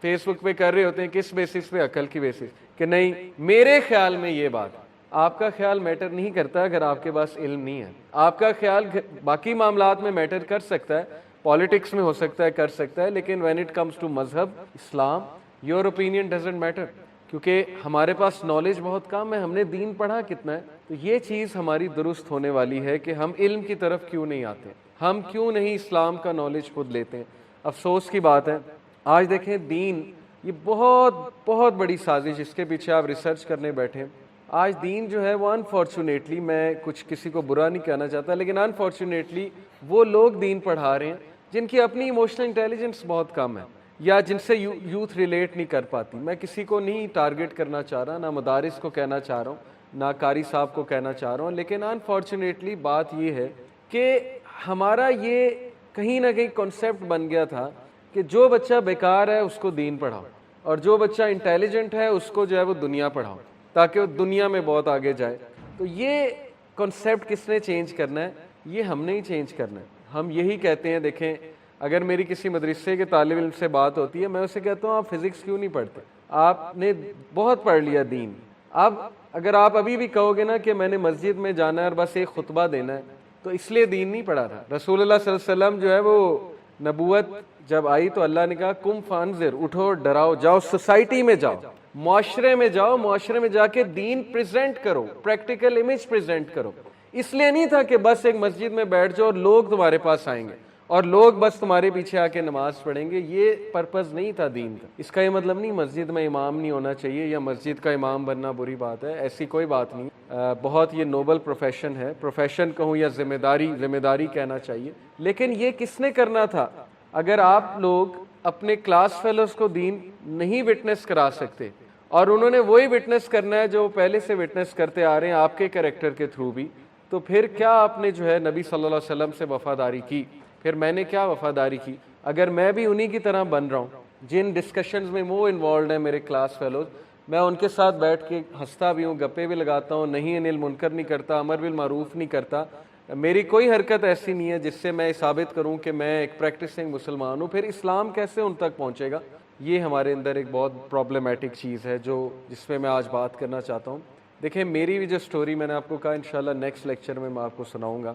فیس بک پہ کر رہے ہوتے ہیں, کس بیسس پہ؟ عقل کی بیسس, کہ نہیں میرے خیال میں یہ بات. آپ کا خیال میٹر نہیں کرتا اگر آپ کے پاس علم نہیں ہے. آپ کا خیال باقی معاملات میں میٹر کر سکتا ہے, پالیٹکس میں ہو سکتا ہے, کر سکتا ہے, لیکن وین اٹ کمز ٹو مذہب اسلام, یور اوپینین ڈزنٹ میٹر, کیونکہ ہمارے پاس نالج بہت کم ہے, ہم نے دین پڑھا کتنا ہے. تو یہ چیز ہماری درست ہونے والی ہے کہ ہم علم کی طرف کیوں نہیں آتے, ہم کیوں نہیں اسلام کا نالج خود لیتے ہیں. افسوس کی بات ہے آج دیکھیں دین یہ بہت بہت بڑی سازش, اس کے پیچھے آپ ریسرچ کرنے بیٹھے. آج دین جو ہے وہ انفارچونیٹلی, میں کچھ کسی کو برا نہیں کہنا چاہتا, لیکن انفارچونیٹلی وہ لوگ دین پڑھا رہے ہیں جن کی اپنی ایموشنل انٹیلیجنس بہت کم ہے, یا جن سے یوتھ ریلیٹ نہیں کر پاتی. میں کسی کو نہیں ٹارگٹ کرنا چاہ رہا, نہ مدارس کو کہنا چاہ رہا ہوں, نہ قاری صاحب کو کہنا چاہ رہا ہوں, لیکن انفارچونیٹلی بات یہ ہے کہ ہمارا یہ کہیں نہ کہیں کانسیپٹ بن گیا تھا کہ جو بچہ بیکار ہے اس کو دین پڑھاؤ, اور جو بچہ انٹیلیجنٹ ہے اس کو جو ہے وہ دنیا پڑھاؤ, تاکہ وہ دنیا میں بہت آگے جائے. تو یہ کانسیپٹ کس نے چینج کرنا ہے؟ یہ ہم نے ہی چینج کرنا ہے. ہم یہی کہتے ہیں, دیکھیں اگر میری کسی مدرسے کے طالب علم سے بات ہوتی ہے, میں اسے کہتا ہوں آپ فزکس کیوں نہیں پڑھتے, آپ نے بہت پڑھ لیا دین. اب اگر آپ ابھی بھی کہو گے نا کہ میں نے مسجد میں جانا ہے اور بس ایک خطبہ دینا ہے, تو اس لیے دین نہیں پڑھا تھا. رسول اللہ صلی اللہ علیہ وسلم جو ہے وہ نبوت جب آئی تو اللہ نے کہا کم فانذر, اٹھو ڈراؤ, جاؤ سوسائٹی میں جاؤ, معاشرے میں جاؤ, معاشرے میں جا کے دین پریزنٹ کرو, پریکٹیکل امیج پریزنٹ کرو. اس لیے نہیں تھا کہ بس ایک مسجد میں بیٹھ جاؤ اور لوگ تمہارے پاس آئیں گے اور لوگ بس تمہارے پیچھے آ کے نماز پڑھیں گے. یہ پرپز نہیں تھا دین کا. اس کا یہ مطلب نہیں مسجد میں امام نہیں ہونا چاہیے یا مسجد کا امام بننا بری بات ہے, ایسی کوئی بات نہیں. بہت یہ نوبل پروفیشن ہے, پروفیشن کہوں یا ذمہ داری کہنا چاہیے. لیکن یہ کس نے کرنا تھا؟ اگر آپ لوگ اپنے کلاس فیلوز کو دین نہیں وٹنس کرا سکتے, اور انہوں نے وہی وٹنس کرنا ہے جو پہلے سے وٹنس کرتے آ رہے ہیں آپ کے کریکٹر کے تھرو بھی, تو پھر کیا آپ نے جو ہے نبی صلی اللہ علیہ وسلم سے وفاداری کی؟ پھر میں نے کیا وفاداری کی؟ اگر میں بھی انہی کی طرح بن رہا ہوں, جن ڈسکشنز میں وہ انوالوڈ ہیں میرے کلاس فیلوز, میں ان کے ساتھ بیٹھ کے ہنستا بھی ہوں, گپے بھی لگاتا ہوں, نہیں انل منکر نہیں کرتا, امر بالمعروف نہیں کرتا, میری کوئی حرکت ایسی نہیں ہے جس سے میں ثابت کروں کہ میں ایک پریکٹسنگ مسلمان ہوں, پھر اسلام کیسے ان تک پہنچے گا؟ یہ ہمارے اندر ایک بہت پرابلمٹک چیز ہے جس پہ میں آج بات کرنا چاہتا ہوں. دیکھیں میری بھی جو سٹوری, میں نے آپ کو کہا انشاءاللہ نیکسٹ لیکچر میں آپ کو سناؤں گا.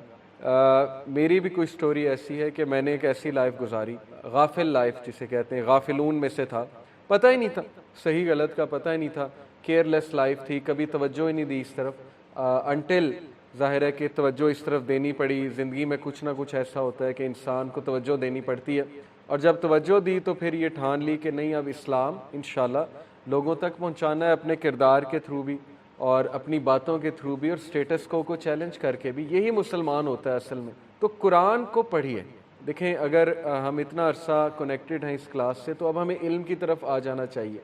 میری بھی کوئی سٹوری ایسی ہے کہ میں نے ایک ایسی لائف گزاری, غافل لائف جسے کہتے ہیں, غافلون میں سے تھا, پتہ ہی نہیں تھا صحیح غلط کا, پتہ ہی نہیں تھا, کیئر لیس لائف تھی, کبھی توجہ ہی نہیں دی اس طرف, انٹل ظاہر ہے کہ توجہ اس طرف دینی پڑی. زندگی میں کچھ نہ کچھ ایسا ہوتا ہے کہ انسان کو توجہ دینی پڑتی ہے, اور جب توجہ دی تو پھر یہ ٹھان لی کہ نہیں اب اسلام انشاءاللہ لوگوں تک پہنچانا ہے, اپنے کردار کے تھرو بھی اور اپنی باتوں کے تھرو بھی اور سٹیٹس کو چیلنج کر کے بھی. یہی مسلمان ہوتا ہے اصل میں. تو قرآن کو پڑھیے. دیکھیں اگر ہم اتنا عرصہ کنیکٹڈ ہیں اس کلاس سے, تو اب ہمیں علم کی طرف آ جانا چاہیے,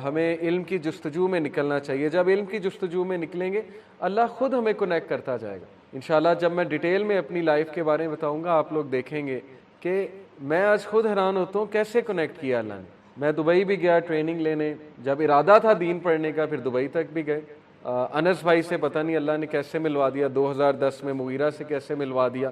ہمیں علم کی جستجو میں نکلنا چاہیے. جب علم کی جستجو میں نکلیں گے اللہ خود ہمیں کنیکٹ کرتا جائے گا انشاءاللہ. جب میں ڈیٹیل میں اپنی لائف کے بارے میں بتاؤں گا, آپ لوگ دیکھیں گے کہ میں آج خود حیران ہوتا ہوں کیسے کنیکٹ کیا اللہ نے. میں دبئی بھی گیا ٹریننگ لینے, جب ارادہ تھا دین پڑھنے کا, پھر دبئی تک بھی گئے. انس بھائی سے پتہ نہیں اللہ نے کیسے ملوا دیا, 2010 میں مغیرہ سے کیسے ملوا دیا.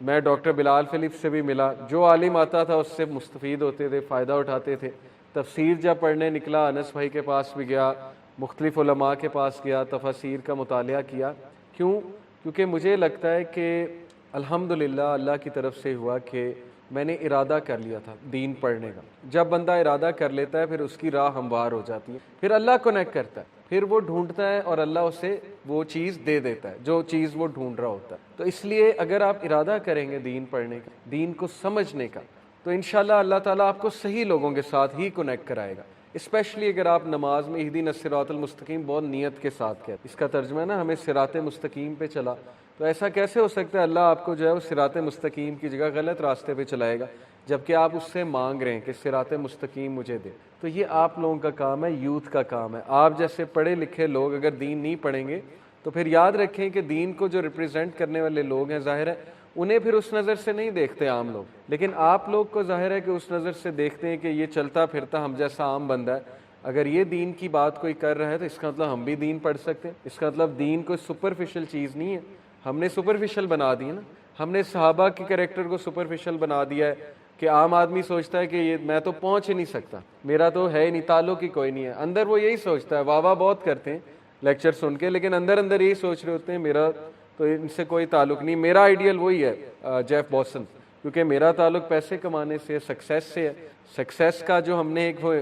میں ڈاکٹر بلال فلپ سے بھی ملا, جو عالم آتا تھا اس سے مستفید ہوتے تھے, فائدہ اٹھاتے تھے. تفسیر جب پڑھنے نکلا انس بھائی کے پاس بھی گیا, مختلف علماء کے پاس گیا, تفاسیر کا مطالعہ کیا. کیوں؟ کیونکہ مجھے لگتا ہے کہ الحمدللہ اللہ کی طرف سے ہوا کہ میں نے ارادہ کر لیا تھا دین پڑھنے کا. جب بندہ ارادہ کر لیتا ہے پھر اس کی راہ ہموار ہو جاتی ہے, پھر اللہ کنیکٹ کرتا ہے, پھر وہ ڈھونڈتا ہے اور اللہ اسے وہ چیز دے دیتا ہے جو چیز وہ ڈھونڈ رہا ہوتا ہے. تو اس لیے اگر آپ ارادہ کریں گے دین پڑھنے کا, دین کو سمجھنے کا, تو انشاءاللہ اللہ تعالیٰ آپ کو صحیح لوگوں کے ساتھ ہی کنیکٹ کرائے گا. اسپیشلی اگر آپ نماز میں اہدینا الصراط المستقیم بہت نیت کے ساتھ کہتے, اس کا ترجمہ ہے نا ہمیں صراط مستقیم پہ چلا, تو ایسا کیسے ہو سکتا ہے اللہ آپ کو جو ہے وہ صراط مستقیم کی جگہ غلط راستے پہ چلائے گا جبکہ آپ اس سے مانگ رہے ہیں کہ صراط مستقیم مجھے دے. تو یہ آپ لوگوں کا کام ہے, یوتھ کا کام ہے. آپ جیسے پڑھے لکھے لوگ اگر دین نہیں پڑھیں گے تو پھر یاد رکھیں کہ دین کو جو ریپرزینٹ کرنے والے لوگ ہیں ظاہر ہے انہیں پھر اس نظر سے نہیں دیکھتے عام لوگ, لیکن آپ لوگ کو ظاہر ہے کہ اس نظر سے دیکھتے ہیں کہ یہ چلتا پھرتا ہم جیسا عام بندہ ہے, اگر یہ دین کی بات کوئی کر رہا ہے تو اس کا مطلب ہم بھی دین پڑھ سکتے ہیں. اس کا مطلب دین کوئی سپرفیشل چیز نہیں ہے, ہم نے سپرفیشل بنا دی نا, ہم نے صحابہ کے کریکٹر کو سپرفیشل بنا دیا ہے کہ عام آدمی سوچتا ہے کہ یہ میں تو پہنچ ہی نہیں سکتا, میرا تو ہے ہی نہیں, تعلق ہی کوئی نہیں ہے. اندر وہ یہی سوچتا ہے, واہ واہ بہت کرتے ہیں لیکچر سن کے, لیکن اندر اندر یہی سوچ رہے ہوتے ہیں میرا تو ان سے کوئی تعلق نہیں. میرا آئیڈیل وہی ہے جیف بوسن, کیونکہ میرا تعلق پیسے کمانے سے, سکسیس سے ہے. سکسیس کا جو ہم نے ایک وہ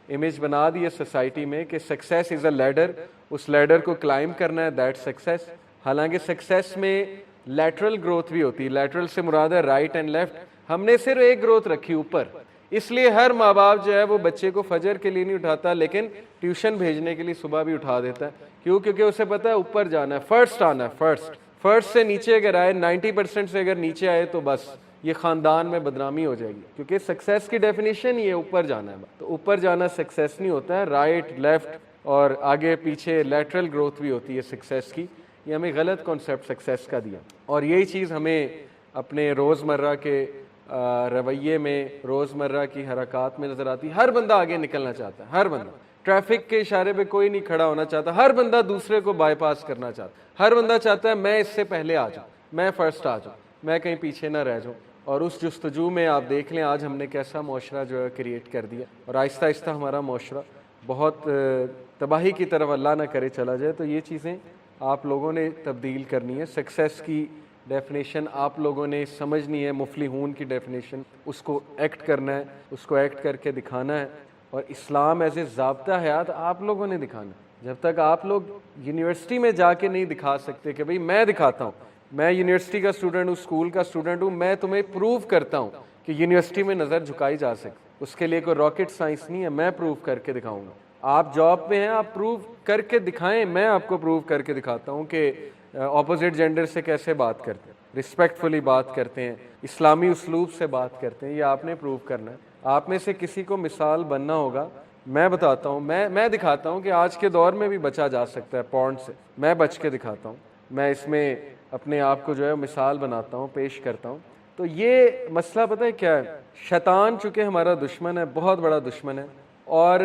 امیج بنا دی ہے سوسائٹی میں کہ سکسیس از اے لیڈر, اس لیڈر کو کلائم کرنا ہے, دیٹ سکسیس. حالانکہ سکسیس میں لیٹرل گروتھ بھی ہوتی ہے, لیٹرل سے مراد ہے رائٹ اینڈ لیفٹ. ہم نے صرف ایک گروتھ رکھی اوپر, اس لیے ہر ماں باپ جو ہے وہ بچے کو فجر کے لیے نہیں اٹھاتا لیکن ٹیوشن بھیجنے کے لیے صبح بھی اٹھا دیتا ہے. کیوں؟ کیونکہ اسے پتا ہے اوپر جانا ہے, فرسٹ آنا ہے. فرسٹ سے نیچے اگر آئے 90% سے اگر نیچے آئے تو بس یہ خاندان میں بدنامی ہو جائے گی, کیونکہ سکسیس کی ڈیفینیشن یہ اوپر جانا ہے. تو اوپر جانا سکسیس نہیں ہوتا ہے, رائٹ لیفٹ اور آگے پیچھے لیٹرل گروتھ بھی ہوتی ہے سکسیس کی. یہ ہمیں غلط کانسیپٹ سکسیس کا دیا, اور یہی چیز ہمیں اپنے روزمرہ کے رویے میں, روزمرہ کی حرکات میں نظر آتی ہے. ہر بندہ آگے نکلنا چاہتا ہے, ہر بندہ. ٹریفک کے اشارے پہ کوئی نہیں کھڑا ہونا چاہتا, ہر بندہ دوسرے کو بائی پاس کرنا چاہتا ہے. ہر بندہ چاہتا ہے میں اس سے پہلے آ جاؤں, میں فرسٹ آ جاؤں, میں کہیں پیچھے نہ رہ جاؤں. اور اس جستجو میں آپ دیکھ لیں آج ہم نے کیسا معاشرہ جو ہے کریٹ کر دیا, اور آہستہ آہستہ ہمارا معاشرہ بہت تباہی کی طرف اللہ نہ کرے چلا جائے. تو یہ چیزیں آپ لوگوں نے تبدیل کرنی ہے. سکسیس کی ڈیفینیشن آپ لوگوں نے سمجھنی ہے, مفلحون کی ڈیفینیشن, اس کو ایکٹ کرنا ہے, اس کو ایکٹ کر کے دکھانا ہے. اور اسلام ایز اے ضابطہ حیات آپ لوگوں نے دکھانا ہے. جب تک آپ لوگ یونیورسٹی میں جا کے نہیں دکھا سکتے کہ بھئی میں دکھاتا ہوں, میں یونیورسٹی کا اسٹوڈنٹ ہوں, اسکول کا اسٹوڈنٹ ہوں, میں تمہیں پروو کرتا ہوں کہ یونیورسٹی میں نظر جھکائی جا سکتی, اس کے لیے کوئی راکٹ سائنس نہیں ہے, میں پروو کر کے دکھاؤں گا. آپ جاب پہ ہیں, آپ پروو کر کے دکھائیں, میں آپ کو پروو کر کے دکھاتا ہوں کہ اپوزٹ جینڈر سے کیسے بات کرتے ہیں, رسپیکٹفلی بات کرتے ہیں, اسلامی اسلوب سے بات کرتے ہیں. یہ آپ نے پروو کرنا ہے. آپ میں سے کسی کو مثال بننا ہوگا. میں بتاتا ہوں, میں دکھاتا ہوں کہ آج کے دور میں بھی بچا جا سکتا ہے پورن سے. میں بچ کے دکھاتا ہوں, میں اس میں اپنے آپ کو جو ہے مثال بناتا ہوں, پیش کرتا ہوں. تو یہ مسئلہ پتہ ہے کیا ہے, شیطان چونکہ ہمارا دشمن ہے, بہت بڑا دشمن ہے, اور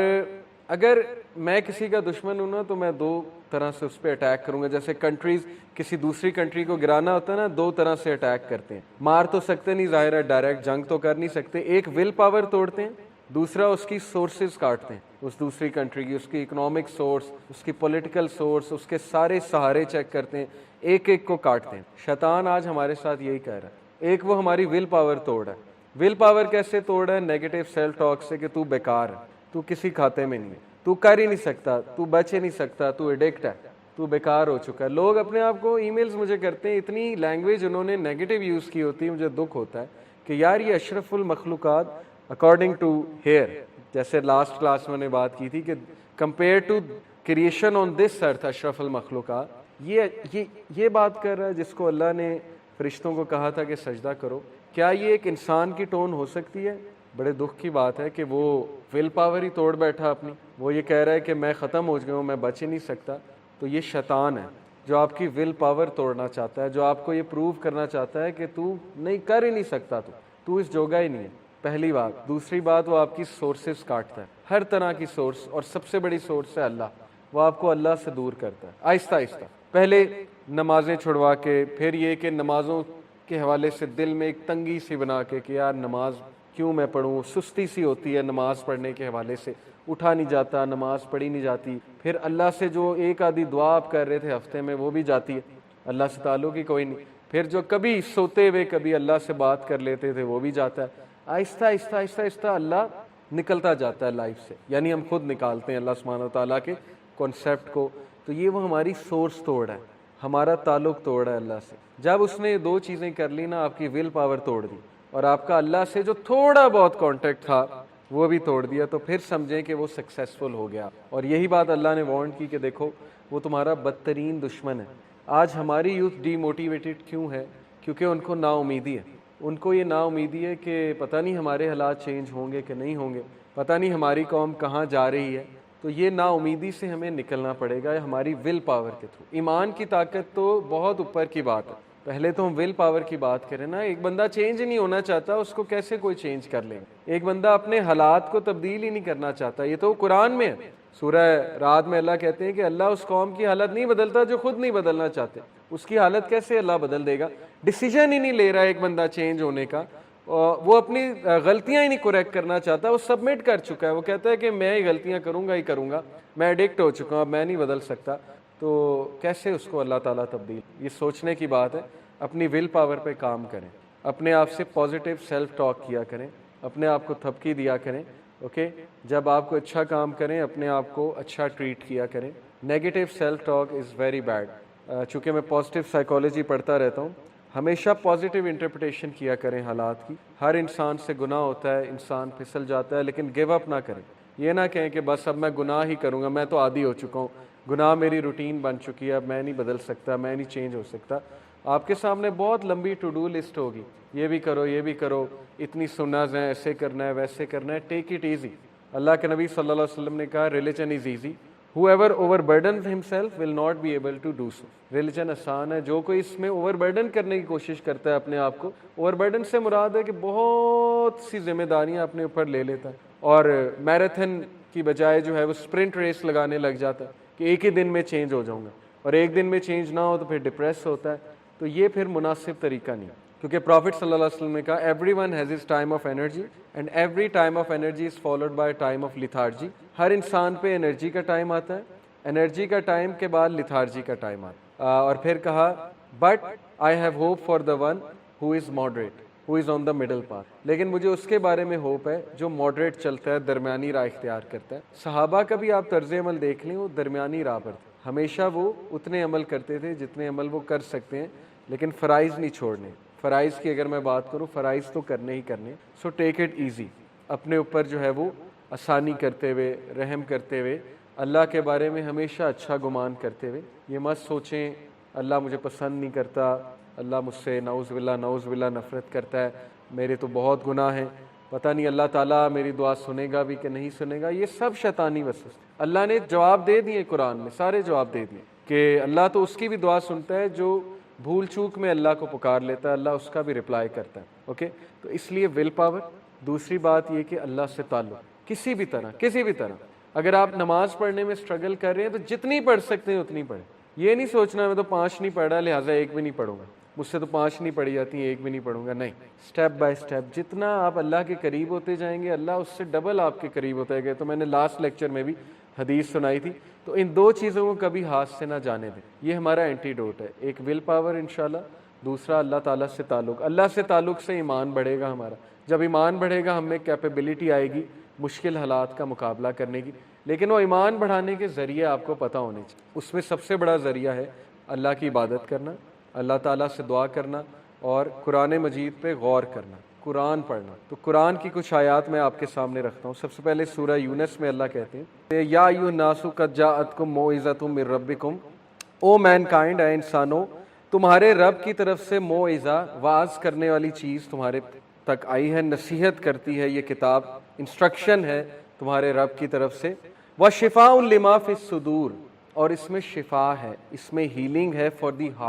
اگر میں کسی کا دشمن ہوں نا تو میں دو طرح سے اس پہ اٹیک کروں گا. جیسے کنٹریز کسی دوسری کنٹری کو گرانا ہوتا ہے نا, دو طرح سے اٹیک کرتے ہیں. مار تو سکتے نہیں, ظاہر ہے ڈائریکٹ جنگ تو کر نہیں سکتے, ایک ول پاور توڑتے ہیں, دوسرا اس کی سورسز کاٹتے ہیں, اس دوسری کنٹری کی, اس کی اکنامک سورس, اس کی پولیٹیکل سورس, اس کے سارے سہارے چیک کرتے ہیں, ایک ایک کو کاٹتے ہیں. شیطان آج ہمارے ساتھ یہی کہہ رہا ہے. ایک وہ ہماری ول پاور توڑ ہے. ول پاور کیسے توڑ ہے؟ نیگیٹو سیلف ٹاک سے کہ تو بیکار ہے, تو کسی کھاتے میں نہیں ہے, تو کر ہی نہیں سکتا, تو بچ ہی نہیں سکتا, تو ایڈکٹ ہے, تو بیکار ہو چکا ہے. لوگ اپنے آپ کو ای میلز مجھے کرتے ہیں, اتنی لینگویج انہوں نے نیگیٹو یوز کی ہوتی ہے, مجھے دکھ ہوتا ہے کہ یار یہ اشرف المخلوقات اکارڈنگ ٹو ہیئر, جیسے لاسٹ کلاس میں نے بات کی تھی کہ کمپیئر ٹو کریشن آن دس ارتھ اشرف المخلوقات, یہ بات کر رہا ہے جس کو اللہ نے فرشتوں کو کہا تھا کہ سجدہ کرو. کیا یہ ایک انسان کی ٹون ہو سکتی ہے؟ بڑے دکھ کی بات ہے کہ وہ ول پاور ہی توڑ بیٹھا اپنی. وہ یہ کہہ رہا ہے کہ میں ختم ہو گیا ہوں, میں بچ ہی نہیں سکتا. تو یہ شیطان ہے جو آپ کی ول پاور توڑنا چاہتا ہے, جو آپ کو یہ پروو کرنا چاہتا ہے کہ تو نہیں کر ہی نہیں سکتا, تو اس جوگا ہی نہیں ہے. پہلی بات. دوسری بات, وہ آپ کی سورسز کاٹتا ہے, ہر طرح کی سورس, اور سب سے بڑی سورس ہے اللہ. وہ آپ کو اللہ سے دور کرتا ہے آہستہ آہستہ. پہلے نمازیں چھڑوا کے, پھر یہ کہ نمازوں کے حوالے سے دل میں ایک تنگی سی بنا کے کہ یار نماز کیوں میں پڑھوں, سستی سی ہوتی ہے نماز پڑھنے کے حوالے سے, اٹھا نہیں جاتا, نماز پڑھی نہیں جاتی. پھر اللہ سے جو ایک آدھی دعا آپ کر رہے تھے ہفتے میں وہ بھی جاتی ہے, اللہ سے تعلق ہی کوئی نہیں. پھر جو کبھی سوتے ہوئے کبھی اللہ سے بات کر لیتے تھے وہ بھی جاتا ہے. آہستہ آہستہ آہستہ آہستہ اللہ نکلتا جاتا ہے لائف سے, یعنی ہم خود نکالتے ہیں اللہ سبحانہ و تعالیٰ کے کانسیپٹ کو. تو یہ وہ ہماری سورس توڑ ہے, ہمارا تعلق توڑ ہے اللہ سے. جب اس نے دو چیزیں کر لی نا, آپ کی ول پاور توڑ دی اور آپ کا اللہ سے جو تھوڑا بہت کانٹیکٹ تھا وہ بھی توڑ دیا, تو پھر سمجھیں کہ وہ سکسیسفل ہو گیا. اور یہی بات اللہ نے وارن کی کہ دیکھو وہ تمہارا بدترین دشمن ہے. آج ہماری یوتھ ڈی موٹیویٹڈ کیوں ہے؟ کیونکہ ان کو نا امیدی ہے. ان کو یہ نا امیدی ہے کہ پتہ نہیں ہمارے حالات چینج ہوں گے کہ نہیں ہوں گے, پتہ نہیں ہماری قوم کہاں جا رہی ہے. تو یہ نا امیدی سے ہمیں نکلنا پڑے گا ہماری ول پاور کے تھرو. ایمان کی طاقت تو بہت اوپر کی بات ہے, پہلے تو ہم ول پاور کی بات کریں نا. ایک بندہ چینج ہی نہیں ہونا چاہتا, اس کو کیسے کوئی چینج کر لے گا؟ ایک بندہ اپنے حالات کو تبدیل ہی نہیں کرنا چاہتا. یہ تو قرآن میں ہے, سورہ رات میں اللہ کہتے ہیں کہ اللہ اس قوم کی حالت نہیں بدلتا جو خود نہیں بدلنا چاہتے. اس کی حالت کیسے اللہ بدل دے گا؟ ڈیسیجن ہی نہیں لے رہا ایک بندہ چینج ہونے کا, وہ اپنی غلطیاں ہی نہیں کریکٹ کرنا چاہتا, وہ سبمٹ کر چکا ہے. وہ کہتا ہے کہ میں ہی غلطیاں کروں گا ہی کروں گا, میں ایڈکٹ ہو چکا ہوں, اب میں نہیں بدل سکتا. تو کیسے اس کو اللہ تعالیٰ تبدیل؟ یہ سوچنے کی بات ہے. اپنی ول پاور پہ کام کریں, اپنے آپ سے پازیٹیو سیلف ٹاک کیا کریں, اپنے آپ کو تھپکی دیا کریں. اوکے, جب آپ کو اچھا کام کریں اپنے آپ کو اچھا ٹریٹ کیا کریں. Negative self talk is very bad. چونکہ میں پازیٹیو سائیکالوجی پڑھتا رہتا ہوں, ہمیشہ پازیٹیو انٹرپریٹیشن کیا کریں حالات کی. ہر انسان سے گناہ ہوتا ہے, انسان پھسل جاتا ہے, لیکن گیو اپ نہ کریں. یہ نہ کہیں کہ بس اب میں گناہ ہی کروں گا, میں تو عادی ہو چکا ہوں, گناہ میری روٹین بن چکی ہے, اب میں نہیں بدل سکتا, میں نہیں چینج ہو سکتا. آپ کے سامنے بہت لمبی ٹو ڈو لسٹ ہوگی, یہ بھی کرو یہ بھی کرو, اتنی سناز ہیں, ایسے کرنا ہے ویسے کرنا ہے. Take it easy. اللہ کے نبی صلی اللہ علیہ وسلم نے کہا religion is easy, whoever overburdens himself will not be able to do so. Religion آسان ہے, جو کوئی اس میں اوور برڈن کرنے کی کوشش کرتا ہے اپنے آپ کو. اوور برڈن سے مراد ہے کہ بہت سی ذمہ داریاں اپنے اوپر لے لیتا ہے اور میراتھن کی بجائے جو ہے وہ اسپرنٹ ریس لگانے لگ جاتا ہے کہ ایک ہی دن میں چینج ہو جاؤں گا, اور ایک دن میں چینج نہ ہو تو پھر ڈپریس ہوتا ہے. تو یہ پھر مناسب طریقہ نہیں, کیونکہ پروفٹ صلی اللہ علیہ وسلم نے کہا everyone has his time of energy and every time of energy is followed by time of lethargy. ہر انسان پہ انرجی کا ٹائم آتا ہے, انرجی کا ٹائم کے بعد لیتھارجی کا ٹائم آتا ہے. اور پھر کہا but I have hope for the one who is moderate, who is on the middle path. لیکن مجھے اس کے بارے میں ہوپ ہے جو ماڈریٹ چلتا ہے, درمیانی راہ اختیار کرتا ہے. صحابہ کا بھی آپ طرز عمل دیکھ لیں, وہ درمیانی راہ پر تھے. ہمیشہ وہ اتنے عمل کرتے تھے جتنے عمل وہ کر سکتے ہیں, لیکن فرائض نہیں چھوڑنے. فرائض کی اگر میں بات کروں, فرائض تو کرنے ہی کرنے. سو ٹیک اٹ ایزی. اپنے اوپر جو ہے وہ آسانی کرتے ہوئے, رحم کرتے ہوئے, اللہ کے بارے میں ہمیشہ اچھا گمان کرتے ہوئے. یہ مت سوچیں اللہ مجھے پسند نہیں کرتا, اللہ مجھ سے نعوذ باللہ نفرت کرتا ہے, میرے تو بہت گناہ ہیں, پتہ نہیں اللہ تعالیٰ میری دعا سنے گا بھی کہ نہیں سنے گا. یہ سب شیطانی وسوسے. اللہ نے جواب دے دیے قرآن میں, سارے جواب دے دیے کہ اللہ تو اس کی بھی دعا سنتا ہے جو بھول چوک میں اللہ کو پکار لیتا ہے, اللہ اس کا بھی رپلائی کرتا ہے. اوکے, تو اس لیے ول پاور. دوسری بات یہ کہ اللہ سے تعلق کسی بھی طرح. اگر آپ نماز پڑھنے میں اسٹرگل کر رہے ہیں تو جتنی پڑھ سکتے ہیں اتنی پڑھیں. یہ نہیں سوچنا میں تو 5 نہیں پڑھا لہٰذا 1 بھی نہیں پڑھوں گا, مجھ سے تو 5 نہیں پڑھی جاتی ہیں 1 بھی نہیں پڑھوں گا. نہیں, اسٹیپ بائی اسٹیپ جتنا آپ اللہ کے قریب ہوتے جائیں گے اللہ اس سے ڈبل آپ کے قریب ہوتا ہے. تو میں نے لاسٹ لیکچر میں بھی حدیث سنائی تھی. تو ان 2 چیزوں کو کبھی ہاتھ سے نہ جانے دیں. یہ ہمارا اینٹی ڈوٹ ہے. ایک ول پاور انشاءاللہ, دوسرا اللہ تعالیٰ سے تعلق. اللہ سے تعلق سے ایمان بڑھے گا ہمارا. جب ایمان بڑھے گا ہم میں کیپیبلٹی آئے گی مشکل حالات کا مقابلہ کرنے کی. لیکن وہ ایمان بڑھانے کے ذریعے آپ کو پتہ ہونے چاہیے. اس میں سب سے بڑا ذریعہ ہے اللہ کی عبادت کرنا, اللہ تعالیٰ سے دعا کرنا اور قرآن مجید پہ غور کرنا, قرآن پڑھنا. تو قرآن کی کچھ آیات میں آپ کے سامنے رکھتا ہوں. سب سے پہلے سورہ یونس میں اللہ کہتے ہیں یا ایھا الناس قد جاءتکم موعظۃ من ربکم, او مین کائنڈ, اے انسانوں تمہارے رب کی طرف سے موعظہ, واعظ کرنے والی چیز تمہارے تک آئی ہے, نصیحت کرتی ہے یہ کتاب, انسٹرکشن ہے تمہارے رب کی طرف سے. وَشِفَاءٌ لِمَا فِی الصُّدُورِ, اور اس میں شفا ہے, اس میں ہیلنگ ہے فار دی ہارٹ.